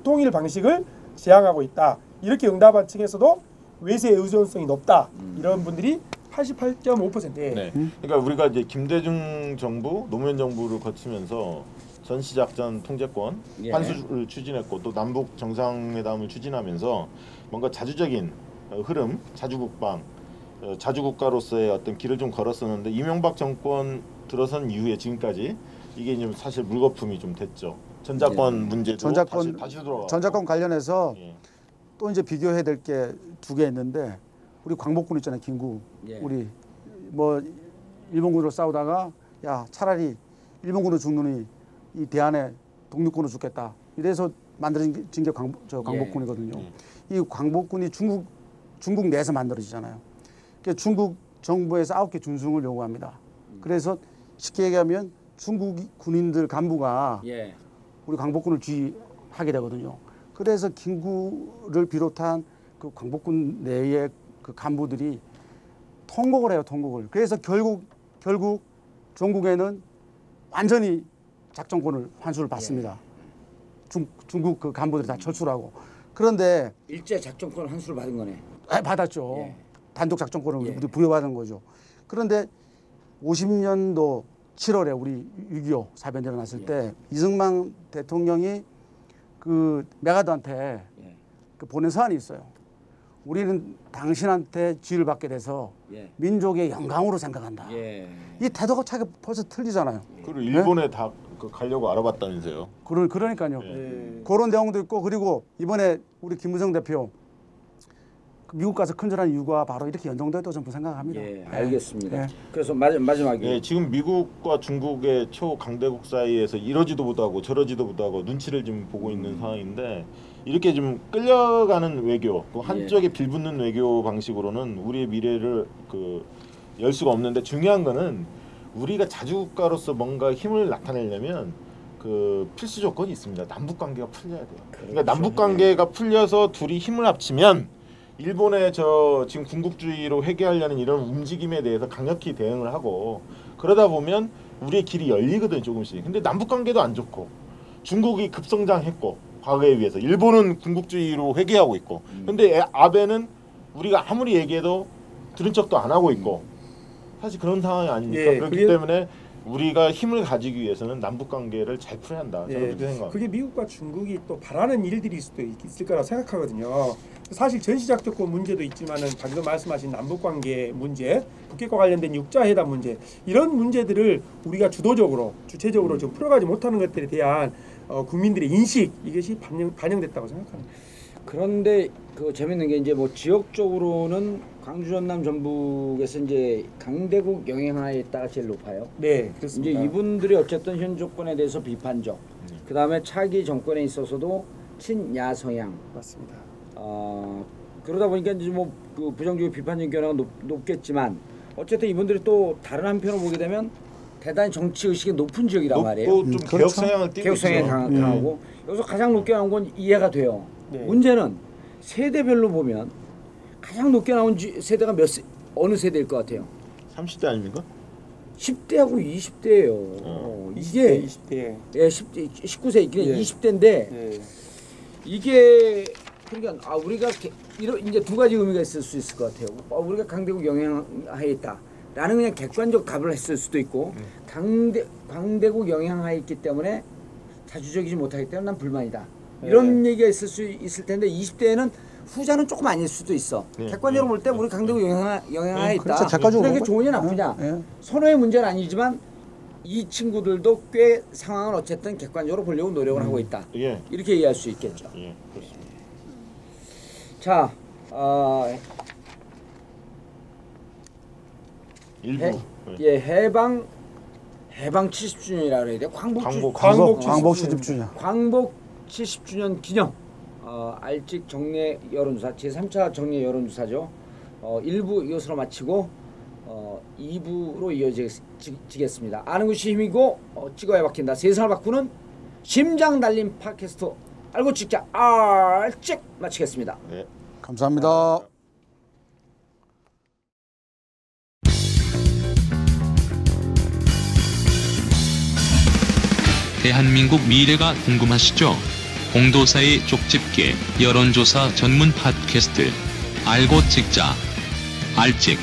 통일 방식을 지향하고 있다. 이렇게 응답한 층에서도 외세 의존성이 높다. 이런 분들이 88.5%. 네. 그러니까 우리가 이제 김대중 정부, 노무현 정부를 거치면서 전시작전 통제권 환수를 추진했고 또 남북 정상회담을 추진하면서 뭔가 자주적인 흐름, 자주국방, 자주국가로서의 어떤 길을 좀 걸었었는데 이명박 정권 들어선 이후에 지금까지 이게 좀 사실 물거품이 좀 됐죠. 전자권 문제도 다시 들어가. 전자권 관련해서 또 이제 비교해야 될 게 두 개 있는데 우리 광복군 있잖아요, 김구. 우리 뭐 일본군으로 싸우다가 야 차라리 일본군으로 죽느니 이 대안에 독립군으로 죽겠다. 이래서 만들어진 게 광복군이거든요. 이 광복군이 중국 내에서 만들어지잖아요. 그러니까 중국 정부에서 9개 준승을 요구합니다. 그래서 쉽게 얘기하면 중국 군인들 간부가 예. 우리 광복군을 지휘하게 되거든요. 그래서 김구를 비롯한 그 광복군 내의 그 간부들이 통곡을 해요, 통곡을. 그래서 결국 종국에는 완전히 작전권을 환수를 받습니다. 중국 그 간부들이 다 철수하고. 그런데 일제 작전권 환수를 받은 거네. 받았죠. 예. 단독 작전권을 예. 우리 부여받은 거죠. 그런데 50년도 7월에 우리 6.25 사변이 일어났을 때 이승만 대통령이 그 메가드한테 예. 그 보낸 서한이 있어요. 우리는 당신한테 지위를 받게 돼서 예. 민족의 영광으로 생각한다. 예. 이 태도가 차가 벌써 틀리잖아요. 그리고 일본에 다 가려고 알아봤다면서요. 그러니까요. 예. 그런 내용도 있고 그리고 이번에 우리 김무성 대표 그 미국 가서 큰절한 이유가 바로 이렇게 연동됐다고 저는 생각합니다. 예, 알겠습니다. 예. 그래서 마지막에 예, 지금 미국과 중국의 초강대국 사이에서 이러지도 못하고 저러지도 못하고 눈치를 좀 보고 있는 상황인데 이렇게 좀 끌려가는 외교, 또 한쪽에 빌붙는 외교 방식으로는 우리의 미래를 열 수가 없는데 중요한 거는 우리가 자주국가로서 뭔가 힘을 나타내려면 그 필수 조건이 있습니다. 남북 관계가 풀려야 돼요. 그러니까 남북 관계가 풀려서 둘이 힘을 합치면 일본의 지금 군국주의로 회귀하려는 이런 움직임에 대해서 강력히 대응을 하고 그러다 보면 우리의 길이 열리거든 조금씩. 근데 남북 관계도 안 좋고 중국이 급성장했고 과거에 비해서 일본은 군국주의로 회귀하고 있고 근데 아베는 우리가 아무리 얘기해도 들은 척도 안 하고 있고 사실 그런 상황이 아닙니까? 예, 그렇기 때문에 우리가 힘을 가지기 위해서는 남북 관계를 잘 풀어야 한다. 저는 그렇게 생각합니다. 그게 미국과 중국이 또 바라는 일들일 수도 있을 거라 생각하거든요. 사실 전시작전권 문제도 있지만은 방금 말씀하신 남북 관계 문제, 북핵과 관련된 육자회담 문제 이런 문제들을 우리가 주체적으로 좀 풀어가지 못하는 것들에 대한 국민들의 인식 이것이 반영됐다고 생각합니다. 그런데 그 재밌는 게 이제 뭐 지역적으로는 광주 전남 전북에서 이제 강대국 영향하에 있다가 제일 높아요. 네, 그렇습니다. 이제 이분들이 어쨌든 현 조건에 대해서 비판적. 그다음에 차기 정권에 있어서도 친야 성향. 맞습니다. 그러다 보니까 이제 뭐 그 부정적이고 비판적 견해가 높겠지만 어쨌든 이분들이 또 다른 한편으로 보게 되면 대단히 정치 의식이 높은 지역이란 말이에요. 높고 좀 개혁 그렇죠. 성향을 띠고 개혁 성향이 있죠. 강하고 여기서 가장 높게 나온 건 이해가 돼요. 네. 문제는 세대별로 보면 가장 높게 나온 세대가 어느 세대일 것 같아요? 30대 아닙니까? 10대하고 20대예요. 이게 20대. 예, 10대, 19세 이게 예. 20대인데 네. 이게 그러니까 우리가 이제 두 가지 의미가 있을 수 있을 것 같아요. 우리가 강대국 영향하에 있다라는 그냥 객관적 답을 했을 수도 있고 강대국 영향하에 있기 때문에 자주적이지 못하기 때문에 난 불만이다. 이런 얘기가 있을 수 있을 텐데 20대에는 후자는 조금 아닐 수도 있어. 객관적으로 볼 때 우리 강대국 영향하에 있다. 그렇죠. 객관적으로 그게 보고. 좋으냐 나쁘냐. 선호의 문제는 아니지만 이 친구들도 꽤 상황을 어쨌든 객관적으로 보려고 노력을 하고 있다. 예. 이렇게 이해할 수 있겠죠. 예, 그렇습니다. 자, 일부. 해방 70주년이라 그래야 돼요. 광복 수집주냐. 광복 70주년 기념 알직 정례 여론조사 제3차 정례 여론조사죠. 1부 이것으로 마치고 2부로 이어지겠습니다. 아는 것이 힘이고 찍어야 박힌다. 세상을 바꾸는 심장 달린 팟캐스트 알고 찍자 알찍 마치겠습니다. 네. 감사합니다. 대한민국 미래가 궁금하시죠? 공도사의 쪽집게 여론조사 전문 팟캐스트 알고 찍자 알찍